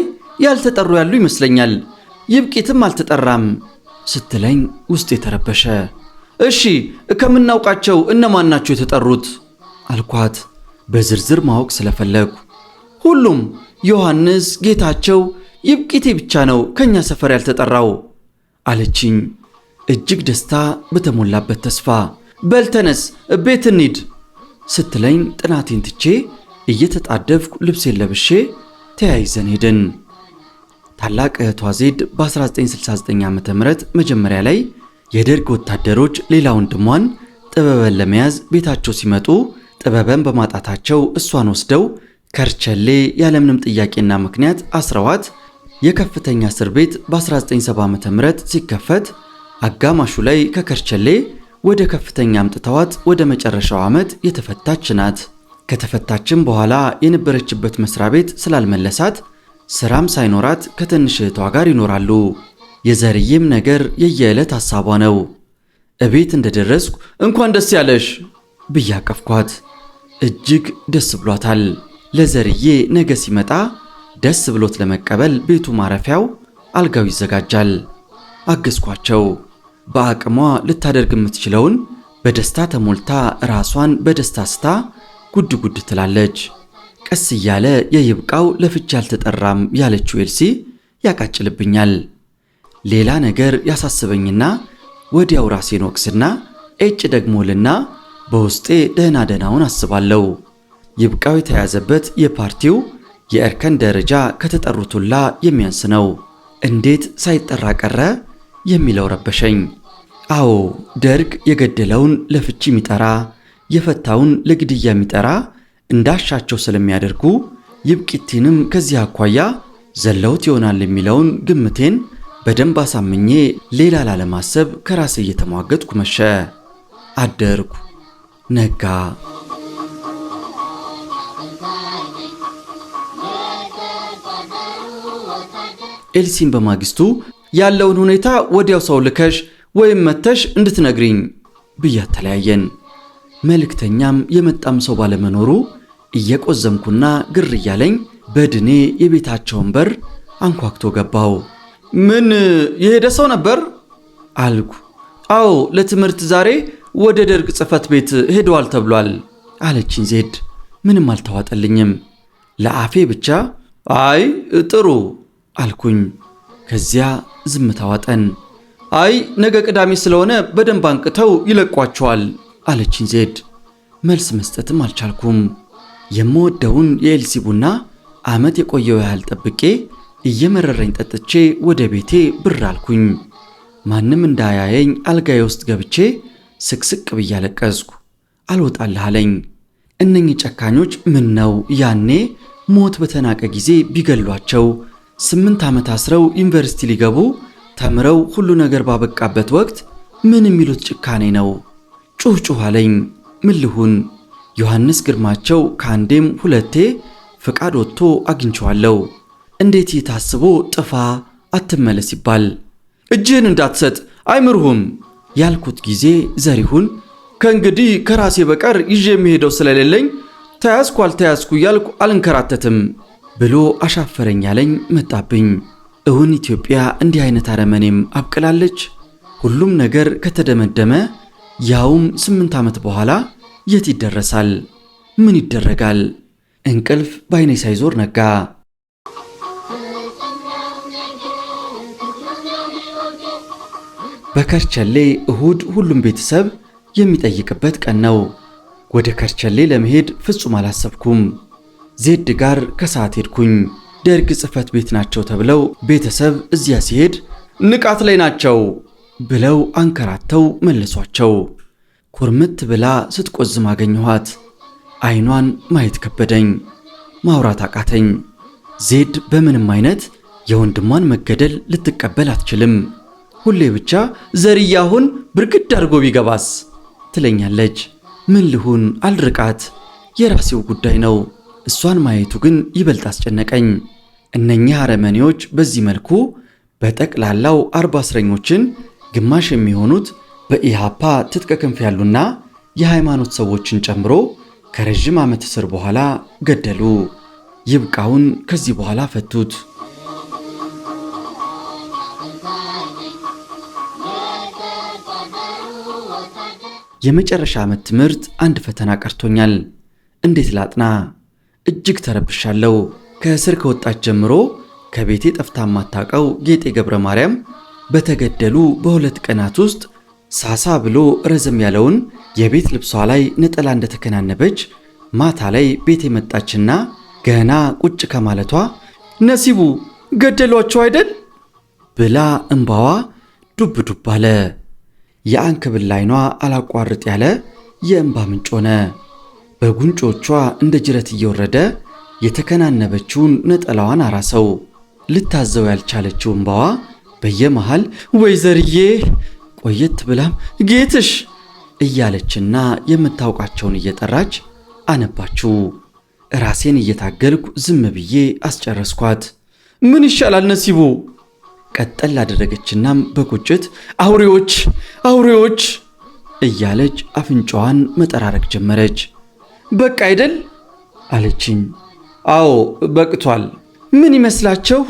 ያልተጠሩ ያሉ ይመስለኛል፣ ይብቂትም አልተጠራም ስትለኝ ውስጥ የተረበሸ። እሺ ከምናውቃቸው እነማን ናቸው የተጠሩት አልኳት በዝርዝር ማወቅ ስለፈለጉ። ሁሉም ዮሐንስ፣ ጌታቸው፣ ይብቂቴ ብቻ ነው ከኛ ሰፈር ያልተጠራው አለችኝ እጅግ ደስታ በተሞላበት ተስፋ። በልተነስ ቤት እንሂድ ስትለኝ ጥናቴን ትቼ እየተጣደፍኩ ልብሴን ለብሼ ተያይዘን ሄድን። ታላቅ እህቷ ዜድ በ1969 ዓ.ም መጀመሪያ ላይ የደርግ ወታደሮች ሌላ ወንድሟን ጥበበን ለመያዝ ቤታቸው ሲመጡ ጥበበን በማጣታቸው እሷን ወስደው ከርቸሌ ያለምንም ጥያቄና ምክንያት አስረዋት የከፍተኛ እስር ቤት በ1970 ዓ.ም ሲከፈት አጋማሹ ላይ ከከርቸሌ ወደ ከፍተኛ አምጥተዋት ወደ መጨረሻው ዓመት የተፈታች ናት። ከተፈታችም በኋላ የነበረችበት መስሪያ ቤት ስላልመለሳት ስራም ሳይኖራት ከትንሽ እህቷ ጋር ይኖራሉ። የዘርዬም ነገር የየዕለት ሐሳቧ ነው። እቤት እንደደረስኩ እንኳን ደስ ያለሽ ብዬ አቀፍኳት። እጅግ ደስ ብሏታል። ለዘርዬ ነገ ሲመጣ ደስ ብሎት ለመቀበል ቤቱ ማረፊያው አልጋው ይዘጋጃል። አገዝኳቸው። በአቅሟ ልታደርግ የምትችለውን በደስታ ተሞልታ ራሷን በደስታ ስታ ጉድ ጉድ ትላለች። ቀስ እያለ የይብቃው ለፍቻ አልተጠራም ያለችው ኤልሲ ያቃጭልብኛል። ሌላ ነገር ያሳስበኝና ወዲያው ራሴን ወቅስና እጭ ደግሞልና በውስጤ ደህና ደህናውን አስባለሁ። ይብቃው የተያዘበት የፓርቲው የእርከን ደረጃ ከተጠሩት ሁላ የሚያንስ ነው። እንዴት ሳይጠራ ቀረ የሚለው ረበሸኝ። አዎ ደርግ የገደለውን ለፍቺ የሚጠራ የፈታውን ለግድያ የሚጠራ እንዳሻቸው ስለሚያደርጉ ይብቂቲንም ከዚህ አኳያ ዘለውት ይሆናል የሚለውን ግምቴን በደንብ አሳምኜ ሌላ ላለማሰብ ከራሴ እየተሟገጥኩ መሸ። አደርኩ። ነጋ። ኤልሲን በማግስቱ ያለውን ሁኔታ ወዲያው ሰው ልከሽ ወይም መተሽ እንድትነግሪኝ ብያት ተለያየን። መልእክተኛም የመጣም ሰው ባለመኖሩ እየቆዘምኩና ግር እያለኝ በድኔ የቤታቸውን በር አንኳክቶ ገባው። ምን የሄደ ሰው ነበር አልኩ። አዎ ለትምህርት ዛሬ ወደ ደርግ ጽሕፈት ቤት ሄደዋል ተብሏል አለችኝ ዜድ። ምንም አልተዋጠልኝም። ለአፌ ብቻ አይ ጥሩ አልኩኝ። ከዚያ ዝምታ ዋጠን። አይ ነገ ቅዳሜ ስለሆነ በደንብ አንቅተው ይለቋቸዋል አለችኝ ዜድ። መልስ መስጠትም አልቻልኩም። የምወደውን የኤልሲ ቡና ዓመት የቆየው ያህል ጠብቄ እየመረረኝ ጠጥቼ ወደ ቤቴ ብር አልኩኝ። ማንም እንዳያየኝ አልጋዬ ውስጥ ገብቼ ስቅስቅ ብዬ አለቀስኩ። አልወጣልህ አለኝ። እነኚህ ጨካኞች ምን ነው ያኔ ሞት በተናቀ ጊዜ ቢገሏቸው 8 ዓመት አስረው ዩኒቨርሲቲ ሊገቡ ተምረው ሁሉ ነገር ባበቃበት ወቅት ምን የሚሉት ጭካኔ ነው? ጩህ አለኝ። ምን ልሁን? ዮሐንስ ግርማቸው ከአንዴም ሁለቴ ፍቃድ ወጥቶ አግኝቼዋለሁ። እንዴት ይታስቦ ጥፋ አትመለስ ይባል? እጅህን እንዳትሰጥ አይምርሁም ያልኩት ጊዜ ዘሪሁን ከእንግዲህ ከራሴ በቀር ይዤ የሚሄደው ስለሌለኝ ተያዝኩ አልተያዝኩ እያልኩ አልንከራተትም ብሎ አሻፈረኝ ያለኝ መጣብኝ። እውን ኢትዮጵያ እንዲህ አይነት አረመኔም አብቅላለች? ሁሉም ነገር ከተደመደመ ያውም 8 ዓመት በኋላ የት ይደረሳል? ምን ይደረጋል? እንቅልፍ በዓይኔ ሳይዞር ነጋ። በከርቸሌ እሁድ ሁሉም ቤተሰብ የሚጠይቅበት ቀን ነው። ወደ ከርቸሌ ለመሄድ ፍጹም አላሰብኩም። ዜድ ጋር ከሰዓት ሄድኩኝ። ደርግ ጽሕፈት ቤት ናቸው ተብለው ቤተሰብ እዚያ ሲሄድ ንቃት ላይ ናቸው ብለው አንከራተው መለሷቸው። ኩርምት ብላ ስትቆዝም አገኘኋት። አይኗን ማየት ከበደኝ፣ ማውራት አቃተኝ። ዜድ በምንም አይነት የወንድሟን መገደል ልትቀበል አትችልም። ሁሌ ብቻ ዘርዬ አሁን ብርግድ አድርጎ ቢገባስ ትለኛለች። ምን ልሁን? አልርቃት፣ የራሴው ጉዳይ ነው እሷን ማየቱ ግን ይበልጥ አስጨነቀኝ። እነኚህ አረመኔዎች በዚህ መልኩ በጠቅላላው 40 እስረኞችን ግማሽ የሚሆኑት በኢሃፓ ትጥቅ ክንፍ ያሉና የሃይማኖት ሰዎችን ጨምሮ ከረጅም ዓመት እስር በኋላ ገደሉ። ይብቃውን ከዚህ በኋላ ፈቱት። የመጨረሻ ዓመት ትምህርት አንድ ፈተና ቀርቶኛል። እንዴት ላጥና? እጅግ ተረብሻለሁ። ከእስር ከወጣች ጀምሮ ከቤቴ ጠፍታ የማታውቀው ጌጤ ገብረ ማርያም በተገደሉ በ2 ቀናት ውስጥ ሳሳ ብሎ ረዘም ያለውን የቤት ልብሷ ላይ ነጠላ እንደተከናነበች ማታ ላይ ቤት የመጣችና ገና ቁጭ ከማለቷ ነሲቡ ገደሏቸው አይደል ብላ እንባዋ ዱብ ዱብ አለ። የአንክብል አይኗ አላቋርጥ ያለ የእንባ ምንጭ ሆነ። በጉንጮቿ እንደ ጅረት እየወረደ የተከናነበችውን ነጠላዋን አራሰው። ልታዘው ያልቻለችው እንባዋ በየመሃል ወይዘርዬ ቆየት ብላም ጌትሽ እያለችና የምታውቃቸውን እየጠራች አነባችው። ራሴን እየታገልኩ ዝም ብዬ አስጨረስኳት። ምን ይሻላል ነሲቡ? ቀጠል አደረገችናም በቁጭት አውሬዎች አውሬዎች እያለች አፍንጫዋን መጠራረግ ጀመረች። በቃ አይደል አለችኝ። አዎ በቅቷል። ምን ይመስላቸው?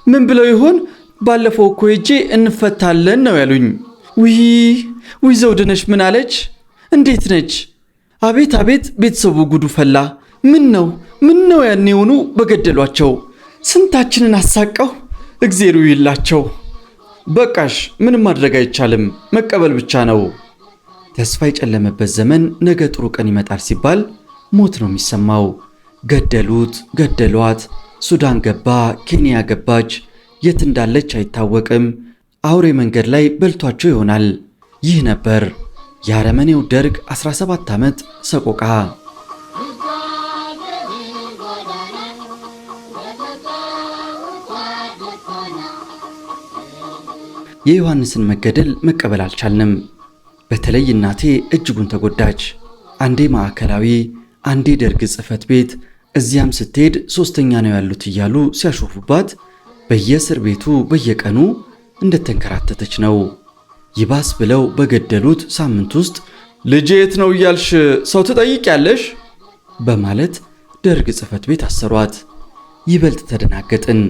ምን ብለው ይሆን? ባለፈው እኮ ሄጄ እንፈታለን ነው ያሉኝ። ውይ ዘውድነሽ ምን አለች? እንዴት ነች? አቤት አቤት ቤተሰቡ ጉዱ ፈላ። ምን ነው ያኔውኑ በገደሏቸው። ስንታችንን አሳቀው። እግዜሩ ይላቸው። በቃሽ፣ ምንም ማድረግ አይቻልም፣ መቀበል ብቻ ነው። ተስፋ የጨለመበት ዘመን ነገ ጥሩ ቀን ይመጣል ሲባል ሞት ነው የሚሰማው። ገደሉት፣ ገደሏት፣ ሱዳን ገባ፣ ኬንያ ገባች፣ የት እንዳለች አይታወቅም። አውሬ መንገድ ላይ በልቷቸው ይሆናል። ይህ ነበር የአረመኔው ደርግ 17 ዓመት ሰቆቃ። የዮሐንስን መገደል መቀበል አልቻልንም። በተለይ እናቴ እጅጉን ተጎዳች። አንዴ ማዕከላዊ፣ አንዴ ደርግ ጽሕፈት ቤት፣ እዚያም ስትሄድ 3ኛ ነው ያሉት እያሉ ሲያሾፉባት በየእስር ቤቱ በየቀኑ እንደተንከራተተች ነው። ይባስ ብለው በገደሉት ሳምንት ውስጥ ልጄ የት ነው እያልሽ ሰው ትጠይቂያለሽ በማለት ደርግ ጽሕፈት ቤት አሰሯት። ይበልጥ ተደናገጥን።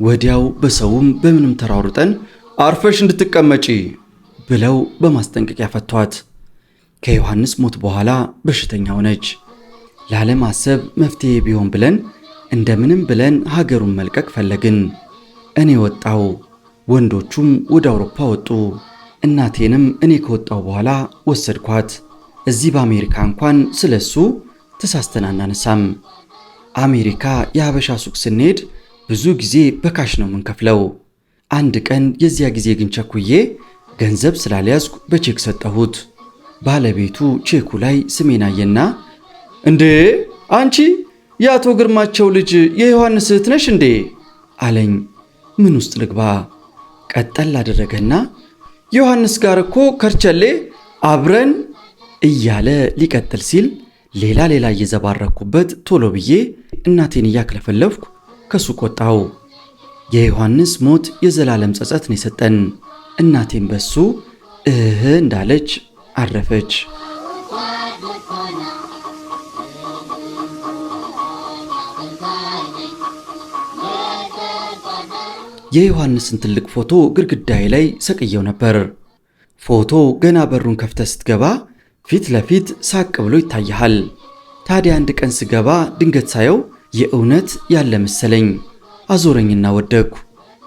ወዲያው በሰውም በምንም ተራሩጠን አርፈሽ እንድትቀመጪ ብለው በማስጠንቀቂያ ፈቷት። ከዮሐንስ ሞት በኋላ በሽተኛ ሆነች። ላለማሰብ መፍትሄ ቢሆን ብለን እንደምንም ብለን ሀገሩን መልቀቅ ፈለግን። እኔ ወጣው፣ ወንዶቹም ወደ አውሮፓ ወጡ። እናቴንም እኔ ከወጣው በኋላ ወሰድኳት። እዚህ በአሜሪካ እንኳን ስለሱ ተሳስተን አናነሳም። አሜሪካ የሀበሻ ሱቅ ስንሄድ ብዙ ጊዜ በካሽ ነው የምንከፍለው። አንድ ቀን የዚያ ጊዜ ግን ቸኩዬ ገንዘብ ስላልያዝኩ በቼክ ሰጠሁት። ባለቤቱ ቼኩ ላይ ስሜን አየና እንዴ አንቺ የአቶ ግርማቸው ልጅ የዮሐንስ እህት ነሽ እንዴ አለኝ። ምን ውስጥ ልግባ? ቀጠል አደረገና ዮሐንስ ጋር እኮ ከርቸሌ አብረን እያለ ሊቀጥል ሲል ሌላ እየዘባረኩበት ቶሎ ብዬ እናቴን እያክለፈለፍኩ ከሱቅ ወጣው። የዮሐንስ ሞት የዘላለም ጸጸት ነው የሰጠን። እናቴን በሱ እንዳለች አረፈች። የዮሐንስን ትልቅ ፎቶ ግድግዳዬ ላይ ሰቅየው ነበር። ፎቶ ገና በሩን ከፍተህ ስትገባ ፊት ለፊት ሳቅ ብሎ ይታያል። ታዲያ አንድ ቀን ስገባ ድንገት ሳየው የእውነት ያለ መሰለኝ። አዞረኝና ወደቅኩ።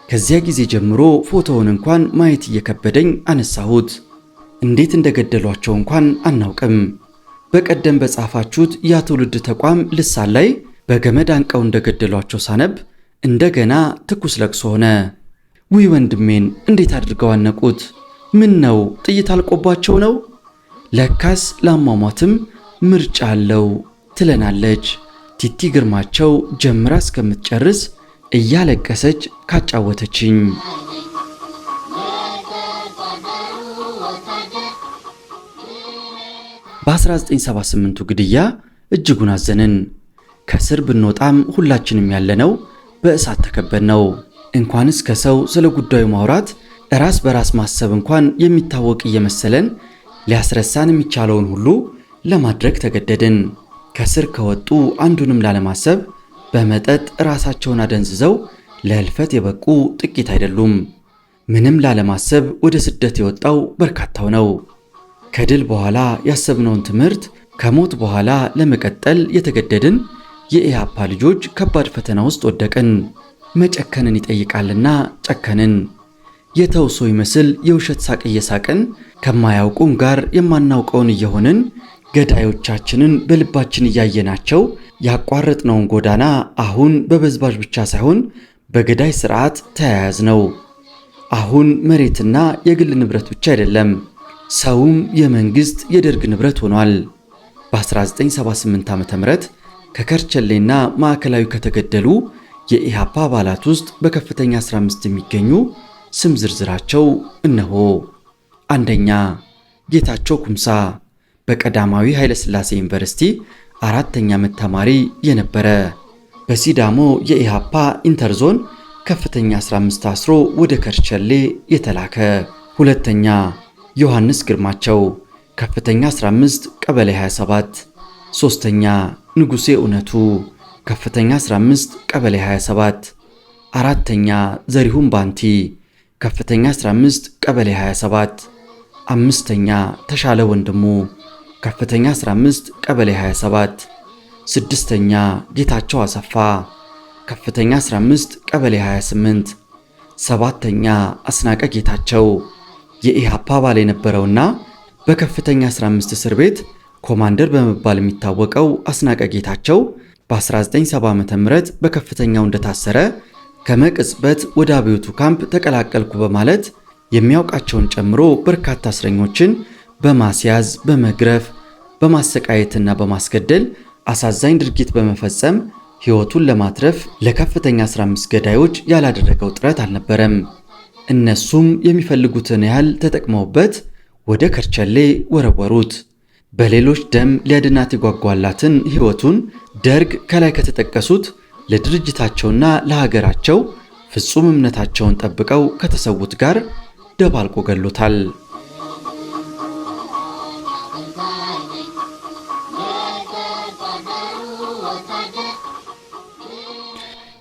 ከዚያ ጊዜ ጀምሮ ፎቶውን እንኳን ማየት እየከበደኝ አነሳሁት። እንዴት እንደገደሏቸው እንኳን አናውቅም። በቀደም በጻፋችሁት ያ ትውልድ ተቋም ልሳን ላይ በገመድ አንቀው እንደገደሏቸው ሳነብ እንደገና ትኩስ ለቅሶ ሆነ። ውይ ወንድሜን እንዴት አድርገው አነቁት! ምን ነው ጥይት አልቆባቸው ነው? ለካስ ላሟሟትም ምርጫ አለው ትለናለች ቲቲ ግርማቸው ጀምራ እስከምትጨርስ እያለቀሰች ካጫወተችኝ። በ1978ቱ ግድያ እጅጉን አዘንን። ከስር ብንወጣም ሁላችንም ያለነው በእሳት ተከበን ነው። እንኳንስ ከሰው ስለ ጉዳዩ ማውራት ራስ በራስ ማሰብ እንኳን የሚታወቅ እየመሰለን ሊያስረሳን የሚቻለውን ሁሉ ለማድረግ ተገደድን። ከስር ከወጡ አንዱንም ላለማሰብ በመጠጥ ራሳቸውን አደንዝዘው ለህልፈት የበቁ ጥቂት አይደሉም። ምንም ላለማሰብ ወደ ስደት የወጣው በርካታው ነው። ከድል በኋላ ያሰብነውን ትምህርት ከሞት በኋላ ለመቀጠል የተገደድን የኢህአፓ ልጆች ከባድ ፈተና ውስጥ ወደቅን። መጨከንን ይጠይቃልና ጨከንን። የተውሶ ይመስል የውሸት ሳቅ እየሳቅን ከማያውቁን ጋር የማናውቀውን እየሆንን ገዳዮቻችንን በልባችን እያየናቸው ያቋረጥነውን ጎዳና አሁን በበዝባዥ ብቻ ሳይሆን በገዳይ ስርዓት ተያያዝ ነው። አሁን መሬትና የግል ንብረት ብቻ አይደለም፣ ሰውም የመንግስት የደርግ ንብረት ሆኗል። በ1978 ዓ.ም ከከርቸሌና ማዕከላዊ ከተገደሉ የኢህአፓ አባላት ውስጥ በከፍተኛ 15 የሚገኙ ስም ዝርዝራቸው እነሆ። አንደኛ ጌታቸው ኩምሳ በቀዳማዊ ኃይለ ሥላሴ ዩኒቨርሲቲ 4ኛ ዓመት ተማሪ የነበረ በሲዳሞ የኢህአፓ ኢንተርዞን ከፍተኛ 15 ታስሮ ወደ ከርቸሌ የተላከ። ሁለተኛ ዮሐንስ ግርማቸው ከፍተኛ 15 ቀበሌ 27። ሶስተኛ ንጉሴ እውነቱ ከፍተኛ 15 ቀበሌ 27። አራተኛ ዘሪሁን ባንቲ ከፍተኛ 15 ቀበሌ 27። አምስተኛ ተሻለ ወንድሙ ከፍተኛ 15 ቀበሌ 27። ስድስተኛ ጌታቸው አሰፋ ከፍተኛ 15 ቀበሌ 28። ሰባተኛ አስናቀ ጌታቸው የኢህአፓ አባል የነበረውና በከፍተኛ 15 እስር ቤት ኮማንደር በመባል የሚታወቀው አስናቀ ጌታቸው በ1970 ዓ.ም በከፍተኛው እንደታሰረ ከመቅጽበት ወደ አብዮቱ ካምፕ ተቀላቀልኩ በማለት የሚያውቃቸውን ጨምሮ በርካታ እስረኞችን በማስያዝ በመግረፍ በማሰቃየትና በማስገደል አሳዛኝ ድርጊት በመፈጸም ሕይወቱን ለማትረፍ ለከፍተኛ 15 ገዳዮች ያላደረገው ጥረት አልነበረም። እነሱም የሚፈልጉትን ያህል ተጠቅመውበት ወደ ከርቸሌ ወረወሩት። በሌሎች ደም ሊያድናት የጓጓላትን ሕይወቱን ደርግ ከላይ ከተጠቀሱት ለድርጅታቸውና ለሀገራቸው ፍጹም እምነታቸውን ጠብቀው ከተሰዉት ጋር ደባልቆ ገሎታል።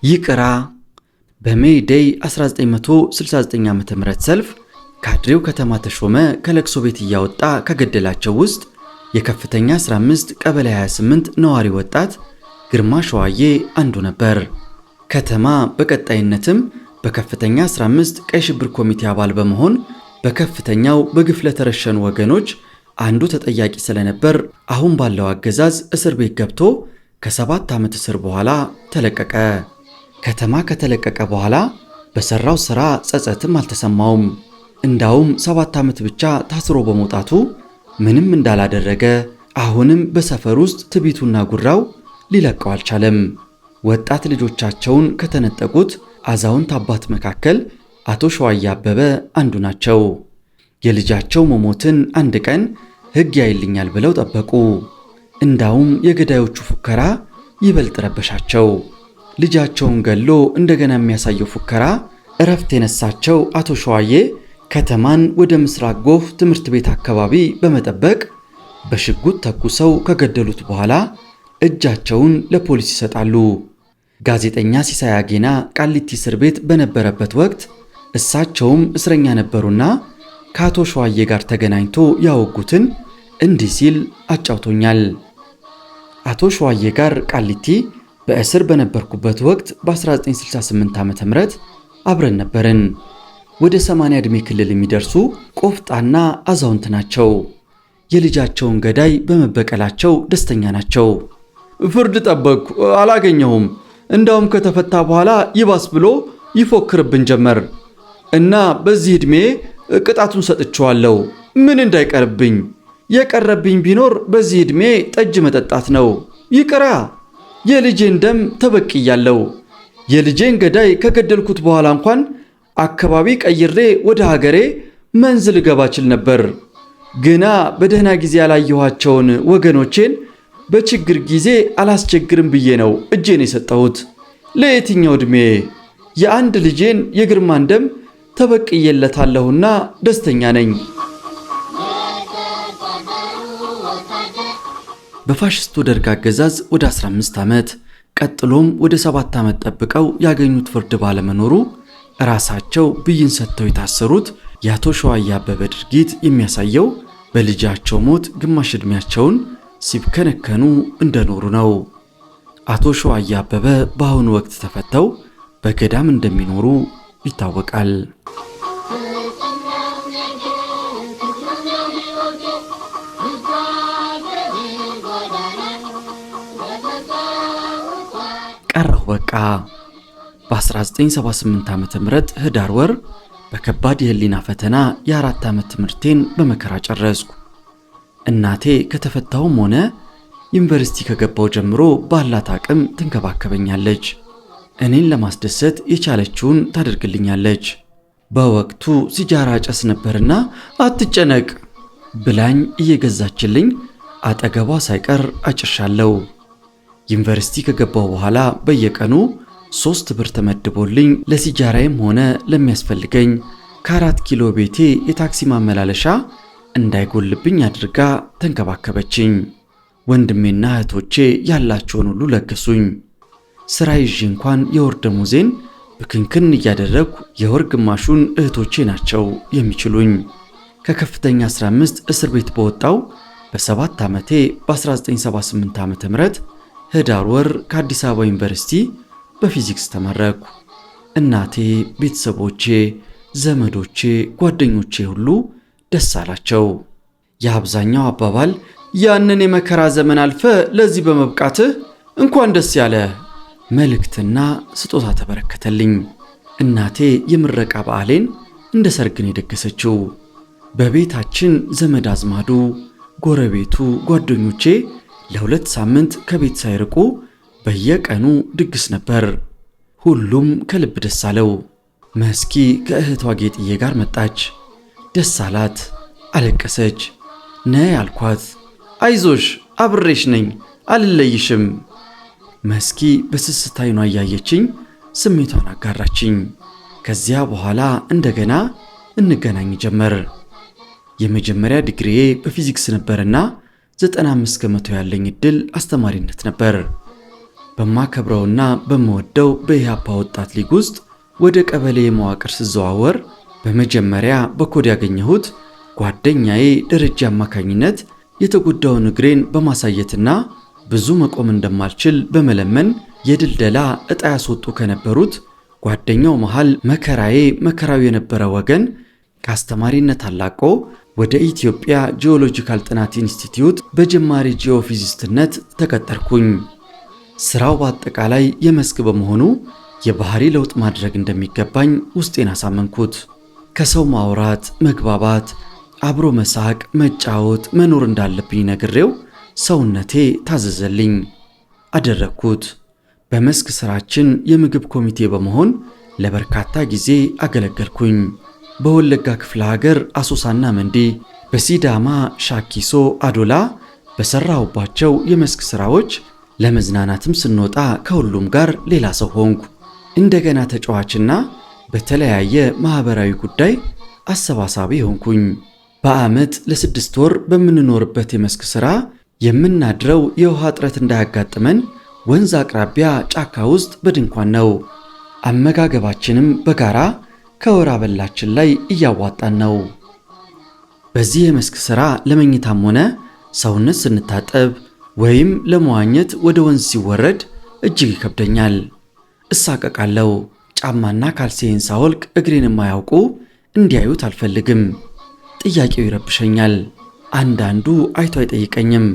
ይቅራ በሜይ ዴይ 1969 ዓ.ም ሰልፍ ካድሬው ከተማ ተሾመ ከለቅሶ ቤት እያወጣ ከገደላቸው ውስጥ የከፍተኛ 15 ቀበሌ 28 ነዋሪ ወጣት ግርማ ሸዋዬ አንዱ ነበር። ከተማ በቀጣይነትም በከፍተኛ 15 ቀይ ሽብር ኮሚቴ አባል በመሆን በከፍተኛው በግፍ ለተረሸኑ ወገኖች አንዱ ተጠያቂ ስለነበር አሁን ባለው አገዛዝ እስር ቤት ገብቶ ከ7 ዓመት እስር በኋላ ተለቀቀ። ከተማ ከተለቀቀ በኋላ በሰራው ሥራ ጸጸትም አልተሰማውም። እንዳውም 7 ዓመት ብቻ ታስሮ በመውጣቱ ምንም እንዳላደረገ አሁንም በሰፈር ውስጥ ትቢቱና ጉራው ሊለቀው አልቻለም። ወጣት ልጆቻቸውን ከተነጠቁት አዛውንት አባት መካከል አቶ ሸዋዬ አበበ አንዱ ናቸው። የልጃቸው መሞትን አንድ ቀን ሕግ ያይልኛል ብለው ጠበቁ። እንዳውም የገዳዮቹ ፉከራ ይበልጥ ረበሻቸው። ልጃቸውን ገሎ እንደገና የሚያሳየው ፉከራ እረፍት የነሳቸው አቶ ሸዋዬ ከተማን ወደ ምስራቅ ጎፍ ትምህርት ቤት አካባቢ በመጠበቅ በሽጉጥ ተኩሰው ከገደሉት በኋላ እጃቸውን ለፖሊስ ይሰጣሉ። ጋዜጠኛ ሲሳይ አጌና ቃሊቲ እስር ቤት በነበረበት ወቅት እሳቸውም እስረኛ ነበሩና ከአቶ ሸዋዬ ጋር ተገናኝቶ ያወጉትን እንዲህ ሲል አጫውቶኛል። አቶ ሸዋዬ ጋር ቃሊቲ በእስር በነበርኩበት ወቅት በ1968 ዓ.ም አብረን ነበርን። ወደ 80 ዕድሜ ክልል የሚደርሱ ቆፍጣና አዛውንት ናቸው። የልጃቸውን ገዳይ በመበቀላቸው ደስተኛ ናቸው። ፍርድ ጠበቅኩ፣ አላገኘሁም። እንዳውም ከተፈታ በኋላ ይባስ ብሎ ይፎክርብን ጀመር እና በዚህ ዕድሜ ቅጣቱን ሰጥቼዋለሁ። ምን እንዳይቀርብኝ፣ የቀረብኝ ቢኖር በዚህ ዕድሜ ጠጅ መጠጣት ነው። ይቅራ፣ የልጄን ደም ተበቅያለሁ። የልጄን ገዳይ ከገደልኩት በኋላ እንኳን አካባቢ ቀይሬ ወደ ሀገሬ መንዝ ልገባ እችል ነበር። ግና በደህና ጊዜ ያላየኋቸውን ወገኖቼን በችግር ጊዜ አላስቸግርም ብዬ ነው እጄን የሰጠሁት። ለየትኛው ዕድሜ የአንድ ልጄን የግርማን ደም ተበቅዬለታለሁና ደስተኛ ነኝ። በፋሽስቱ ደርግ አገዛዝ ወደ 15 ዓመት ቀጥሎም ወደ 7 ዓመት ጠብቀው ያገኙት ፍርድ ባለመኖሩ ራሳቸው ብይን ሰጥተው የታሰሩት የአቶ ሸዋያ አበበ ድርጊት የሚያሳየው በልጃቸው ሞት ግማሽ ዕድሜያቸውን ሲብከነከኑ እንደኖሩ ነው። አቶ ሸዋያ አበበ በአሁኑ ወቅት ተፈተው በገዳም እንደሚኖሩ ይታወቃል። ቀረሁ በቃ። በ1978 ዓ.ም ህዳር ወር በከባድ የህሊና ፈተና የ4 ዓመት ትምህርቴን በመከራ ጨረስኩ። እናቴ ከተፈታሁም ሆነ ዩኒቨርሲቲ ከገባው ጀምሮ ባላት አቅም ትንከባከበኛለች። እኔን ለማስደሰት የቻለችውን ታደርግልኛለች። በወቅቱ ሲጃራ ጨስ ነበርና አትጨነቅ ብላኝ እየገዛችልኝ አጠገቧ ሳይቀር አጭሻለሁ። ዩኒቨርሲቲ ከገባው በኋላ በየቀኑ 3 ብር ተመድቦልኝ ለሲጃራዬም ሆነ ለሚያስፈልገኝ ከ4 ኪሎ ቤቴ የታክሲ ማመላለሻ እንዳይጎልብኝ አድርጋ ተንከባከበችኝ። ወንድሜና እህቶቼ ያላቸውን ሁሉ ለገሱኝ። ስራ ይዤ እንኳን የወር ደመወዜን ብክንክን እያደረግኩ የወር ግማሹን እህቶቼ ናቸው የሚችሉኝ። ከከፍተኛ 15 እስር ቤት በወጣው በ7 ዓመቴ በ1978 ዓ.ም ህዳር ወር ከአዲስ አበባ ዩኒቨርሲቲ በፊዚክስ ተመረኩ። እናቴ፣ ቤተሰቦቼ፣ ዘመዶቼ፣ ጓደኞቼ ሁሉ ደስ አላቸው። የአብዛኛው አባባል ያንን የመከራ ዘመን አልፈ ለዚህ በመብቃትህ እንኳን ደስ ያለ መልእክትና ስጦታ ተበረከተልኝ። እናቴ የምረቃ በዓሌን እንደ ሰርግን የደገሰችው። በቤታችን ዘመድ አዝማዱ፣ ጎረቤቱ፣ ጓደኞቼ ለ2 ሳምንት ከቤት ሳይርቁ በየቀኑ ድግስ ነበር። ሁሉም ከልብ ደስ አለው። መስኪ ከእህቷ ጌጥዬ ጋር መጣች። ደስ አላት፣ አለቀሰች። ነይ አልኳት። አይዞሽ አብሬሽ ነኝ አልለይሽም። መስኪ በስስት አይኗ እያየችኝ ስሜቷን አጋራችኝ። ከዚያ በኋላ እንደገና እንገናኝ ጀመር። የመጀመሪያ ዲግሪዬ በፊዚክስ ነበርና 95 ከመቶ ያለኝ ዕድል አስተማሪነት ነበር። በማከብረውና በመወደው በኢህአፓ ወጣት ሊግ ውስጥ ወደ ቀበሌ መዋቅር ስዘዋወር በመጀመሪያ በኮድ ያገኘሁት ጓደኛዬ ደረጃ አማካኝነት የተጎዳውን እግሬን በማሳየትና ብዙ መቆም እንደማልችል በመለመን የድልደላ ዕጣ ያስወጡ ከነበሩት ጓደኛው መሃል መከራዊ የነበረ ወገን ከአስተማሪነት አላቆ ወደ ኢትዮጵያ ጂኦሎጂካል ጥናት ኢንስቲትዩት በጀማሪ ጂኦፊዚስትነት ተቀጠርኩኝ። ስራው በአጠቃላይ የመስክ በመሆኑ የባህሪ ለውጥ ማድረግ እንደሚገባኝ ውስጤን አሳመንኩት። ከሰው ማውራት፣ መግባባት፣ አብሮ መሳቅ፣ መጫወት፣ መኖር እንዳለብኝ ነግሬው ሰውነቴ ታዘዘልኝ። አደረግኩት። በመስክ ስራችን የምግብ ኮሚቴ በመሆን ለበርካታ ጊዜ አገለገልኩኝ። በወለጋ ክፍለ ሀገር አሶሳና መንዲ፣ በሲዳማ ሻኪሶ አዶላ በሰራሁባቸው የመስክ ስራዎች ለመዝናናትም ስንወጣ ከሁሉም ጋር ሌላ ሰው ሆንኩ። እንደገና ተጫዋችና በተለያየ ማህበራዊ ጉዳይ አሰባሳቢ ሆንኩኝ። በዓመት ለ6 ወር በምንኖርበት የመስክ ሥራ የምናድረው የውሃ እጥረት እንዳያጋጥመን ወንዝ አቅራቢያ ጫካ ውስጥ በድንኳን ነው። አመጋገባችንም በጋራ ከወር አበላችን ላይ እያዋጣን ነው። በዚህ የመስክ ሥራ ለመኝታም ሆነ ሰውነት ስንታጠብ ወይም ለመዋኘት ወደ ወንዝ ሲወረድ እጅግ ይከብደኛል። እሳቀቃለሁ። ጫማና ካልሲዬን ሳወልቅ እግሬን የማያውቁ እንዲያዩት አልፈልግም። ጥያቄው ይረብሸኛል። አንዳንዱ አይቶ አይጠይቀኝም።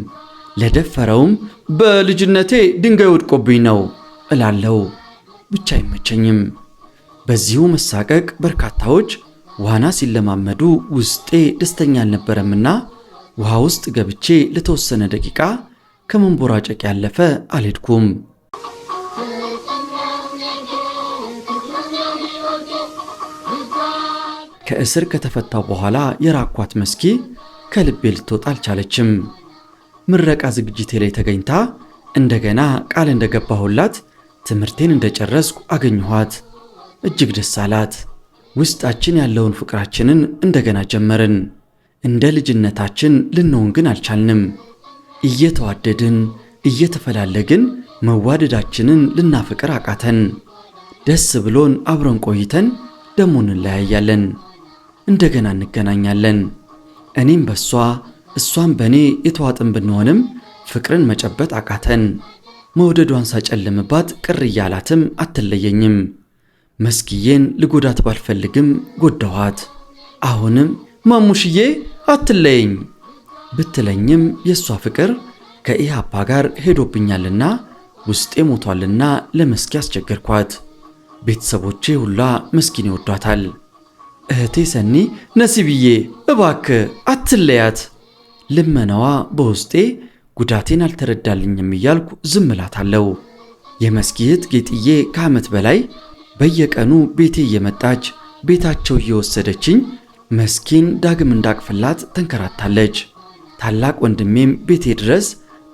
ለደፈረውም በልጅነቴ ድንጋይ ወድቆብኝ ነው እላለሁ። ብቻ አይመቸኝም። በዚሁ መሳቀቅ በርካታዎች ዋና ሲለማመዱ ውስጤ ደስተኛ አልነበረምና ውሃ ውስጥ ገብቼ ለተወሰነ ደቂቃ ከመንቦራጨቅ ያለፈ አልሄድኩም። ከእስር ከተፈታው በኋላ የራኳት መስኪ ከልቤ ልትወጣ አልቻለችም። ምረቃ ዝግጅቴ ላይ ተገኝታ እንደገና ቃል እንደገባሁላት ትምህርቴን እንደጨረስኩ አገኘኋት። እጅግ ደስ አላት። ውስጣችን ያለውን ፍቅራችንን እንደገና ጀመርን። እንደ ልጅነታችን ልንሆን ግን አልቻልንም። እየተዋደድን እየተፈላለግን መዋደዳችንን ልናፍቅር አቃተን። ደስ ብሎን አብረን ቆይተን ደሞ እንለያያለን። እንደገና እንገናኛለን። እኔም በሷ እሷም በኔ የተዋጥን ብንሆንም ፍቅርን መጨበጥ አቃተን። መውደዷን ሳጨልምባት ቅር እያላትም አትለየኝም። መስኪዬን ልጎዳት ባልፈልግም ጎዳኋት። አሁንም ማሙሽዬ አትለየኝ ብትለኝም የሷ ፍቅር ከኢሃፓ ጋር ሄዶብኛልና ውስጤ ሞቷልና ለመስኪ አስቸገርኳት። ቤተሰቦቼ ሁላ መስኪን ይወዷታል። እህቴ ሰኒ ነሲብዬ እባክህ አትለያት። ልመናዋ በውስጤ ጉዳቴን አልተረዳልኝም እያልኩ ዝም እላታለሁ። የመስኪ እህት ጌጥዬ ከዓመት በላይ በየቀኑ ቤቴ እየመጣች ቤታቸው እየወሰደችኝ መስኪን ዳግም እንዳቅፍላት ተንከራታለች። ታላቅ ወንድሜም ቤቴ ድረስ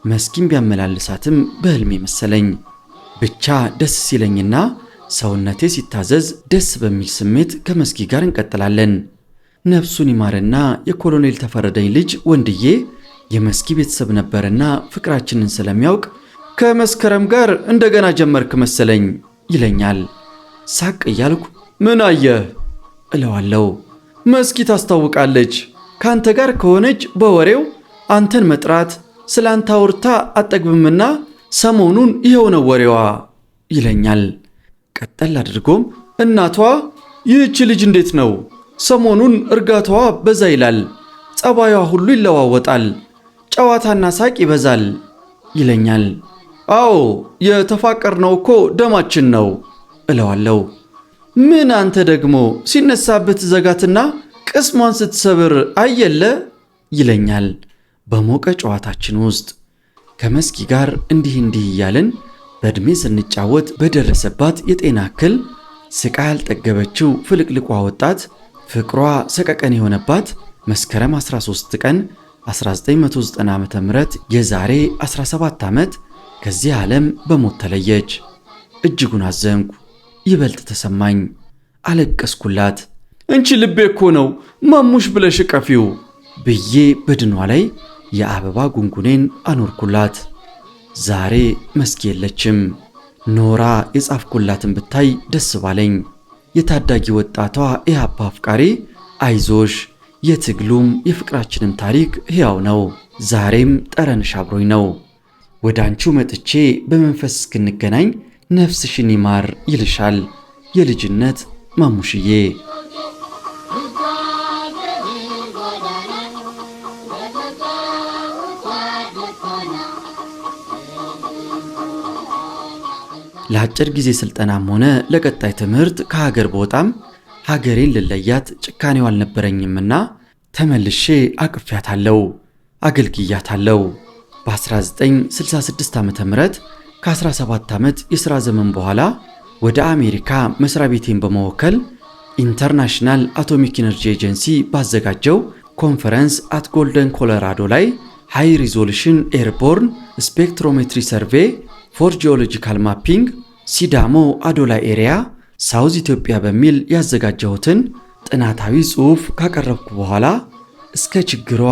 መስኪን ቢያመላልሳትም በህልሜ መሰለኝ። ብቻ ደስ ሲለኝና ሰውነቴ ሲታዘዝ ደስ በሚል ስሜት ከመስኪ ጋር እንቀጥላለን። ነፍሱን ይማርና የኮሎኔል ተፈረደኝ ልጅ ወንድዬ የመስኪ ቤተሰብ ነበርና ፍቅራችንን ስለሚያውቅ ከመስከረም ጋር እንደገና ጀመርክ መሰለኝ ይለኛል። ሳቅ እያልኩ ምን አየህ እለዋለሁ። መስኪ ታስታውቃለች። ካንተ ጋር ከሆነች በወሬው አንተን መጥራት ስላንተ አውርታ አጠግብምና ሰሞኑን ይኸው ነው ወሬዋ ይለኛል። ቀጠል አድርጎም እናቷ ይህች ልጅ እንዴት ነው? ሰሞኑን እርጋታዋ በዛ ይላል፣ ጸባዩዋ ሁሉ ይለዋወጣል፣ ጨዋታና ሳቅ ይበዛል ይለኛል። አዎ የተፋቀርነው እኮ ደማችን ነው እለዋለሁ። ምን አንተ ደግሞ ሲነሳበት ዘጋትና ቅስሟን ስትሰብር አየለ ይለኛል። በሞቀ ጨዋታችን ውስጥ ከመስኪ ጋር እንዲህ እያልን በዕድሜ ስንጫወት በደረሰባት የጤና እክል ስቃ ያልጠገበችው ፍልቅልቋ ወጣት ፍቅሯ ሰቀቀን የሆነባት መስከረም 13 ቀን 1990 ዓ.ም የዛሬ 17 ዓመት ከዚህ ዓለም በሞት ተለየች። እጅጉን አዘንኩ። ይበልጥ ተሰማኝ። አለቀስኩላት። እንቺ ልቤ እኮ ነው ማሙሽ ብለሽ ቀፊው ብዬ በድኗ ላይ የአበባ ጉንጉኔን አኖርኩላት። ዛሬ መስኪ የለችም። ኖራ የጻፍኩላትን ብታይ ደስ ባለኝ። የታዳጊ ወጣቷ ኢሃፓ አፍቃሪ አይዞሽ፣ የትግሉም የፍቅራችንም ታሪክ ሕያው ነው። ዛሬም ጠረንሽ አብሮኝ ነው። ወደ አንቺው መጥቼ በመንፈስ እስክንገናኝ ነፍስሽን ይማር ይልሻል የልጅነት ማሙሽዬ። ለአጭር ጊዜ ስልጠናም ሆነ ለቀጣይ ትምህርት ከሀገር በወጣም ሀገሬን ልለያት ጭካኔው አልነበረኝምና ተመልሼ አቅፊያታለሁ፣ አገልግያታለሁ። በ1966 ዓ.ም ከ17 ዓመት የሥራ ዘመን በኋላ ወደ አሜሪካ መስሪያ ቤቴን በመወከል ኢንተርናሽናል አቶሚክ ኢነርጂ ኤጀንሲ ባዘጋጀው ኮንፈረንስ አት ጎልደን ኮሎራዶ ላይ ሃይ ሪዞሉሽን ኤርቦርን ስፔክትሮሜትሪ ሰርቬይ ፎር ጂኦሎጂካል ማፒንግ ሲዳሞ አዶላ ኤሪያ ሳውዝ ኢትዮጵያ በሚል ያዘጋጀሁትን ጥናታዊ ጽሑፍ ካቀረብኩ በኋላ እስከ ችግሯ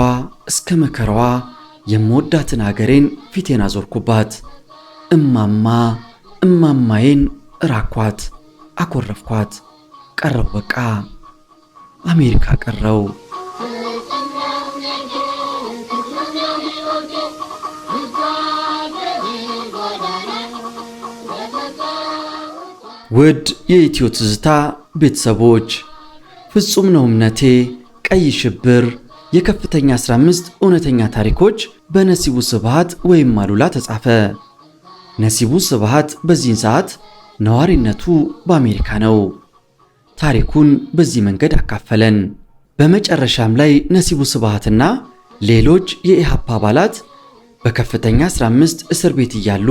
እስከ መከራዋ የምወዳትን አገሬን ፊቴን አዞርኩባት። እማማዬን ራኳት፣ አኮረፍኳት። ቀረው፣ በቃ አሜሪካ ቀረው። ውድ የኢትዮ ትዝታ ቤተሰቦች ፍጹም ነው እምነቴ፣ ቀይ ሽብር፣ የከፍተኛ 15 እውነተኛ ታሪኮች በነሲቡ ስብሃት ወይም አሉላ ተጻፈ። ነሲቡ ስብሃት በዚህን ሰዓት ነዋሪነቱ በአሜሪካ ነው። ታሪኩን በዚህ መንገድ አካፈለን። በመጨረሻም ላይ ነሲቡ ስብሃትና ሌሎች የኢሃፓ አባላት በከፍተኛ 15 እስር ቤት እያሉ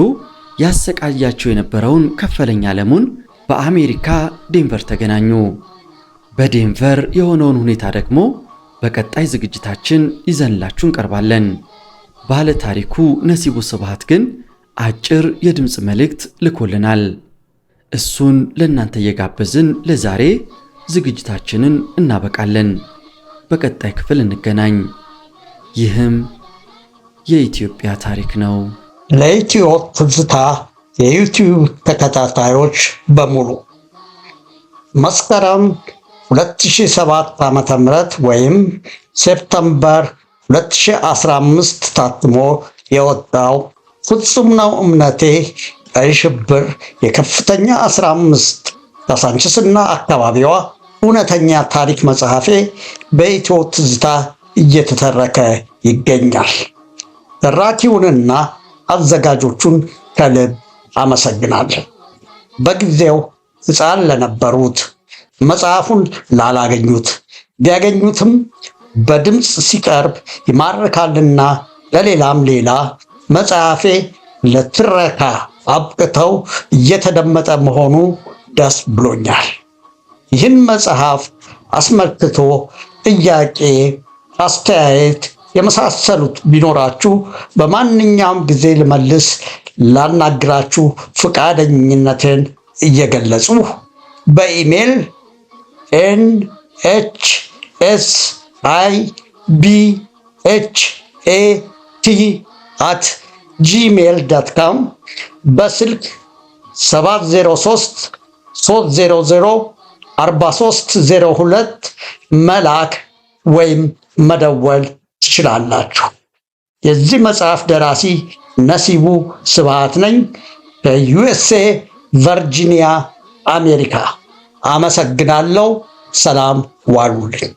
ያሰቃያቸው የነበረውን ከፈለኝ ዓለሙን በአሜሪካ ዴንቨር ተገናኙ። በዴንቨር የሆነውን ሁኔታ ደግሞ በቀጣይ ዝግጅታችን ይዘንላችሁ እንቀርባለን። ባለ ታሪኩ ነሲቡ ስብሃት ግን አጭር የድምፅ መልእክት ልኮልናል። እሱን ለእናንተ እየጋበዝን ለዛሬ ዝግጅታችንን እናበቃለን። በቀጣይ ክፍል እንገናኝ። ይህም የኢትዮጵያ ታሪክ ነው። ለኢትዮ ትዝታ የዩቲዩብ ተከታታዮች በሙሉ መስከረም 2007 ዓ.ም ወይም ሴፕተምበር 2015 ታትሞ የወጣው ፍጹም ነው እምነቴ ቀይ ሽብር የከፍተኛ 15 ካሳንችስና አካባቢዋ እውነተኛ ታሪክ መጽሐፌ በኢትዮ ትዝታ እየተተረከ ይገኛል። ተራኪውንና አዘጋጆቹን ከልብ አመሰግናለሁ። በጊዜው ሕፃን ለነበሩት፣ መጽሐፉን ላላገኙት፣ ቢያገኙትም በድምፅ ሲቀርብ ይማርካልና ለሌላም ሌላ መጽሐፌ ለትረካ አብቅተው እየተደመጠ መሆኑ ደስ ብሎኛል። ይህን መጽሐፍ አስመልክቶ ጥያቄ፣ አስተያየት የመሳሰሉት ቢኖራችሁ በማንኛውም ጊዜ ልመልስ ላናግራችሁ ፈቃደኝነትን እየገለጹ በኢሜል nhsibhat@gmail.com በስልክ 703 300 4302 መላክ ወይም መደወል ትችላላችሁ። የዚህ መጽሐፍ ደራሲ ነሲቡ ስብሃት ነኝ ከዩኤስኤ ቨርጂኒያ አሜሪካ። አመሰግናለሁ። ሰላም ዋሉልኝ።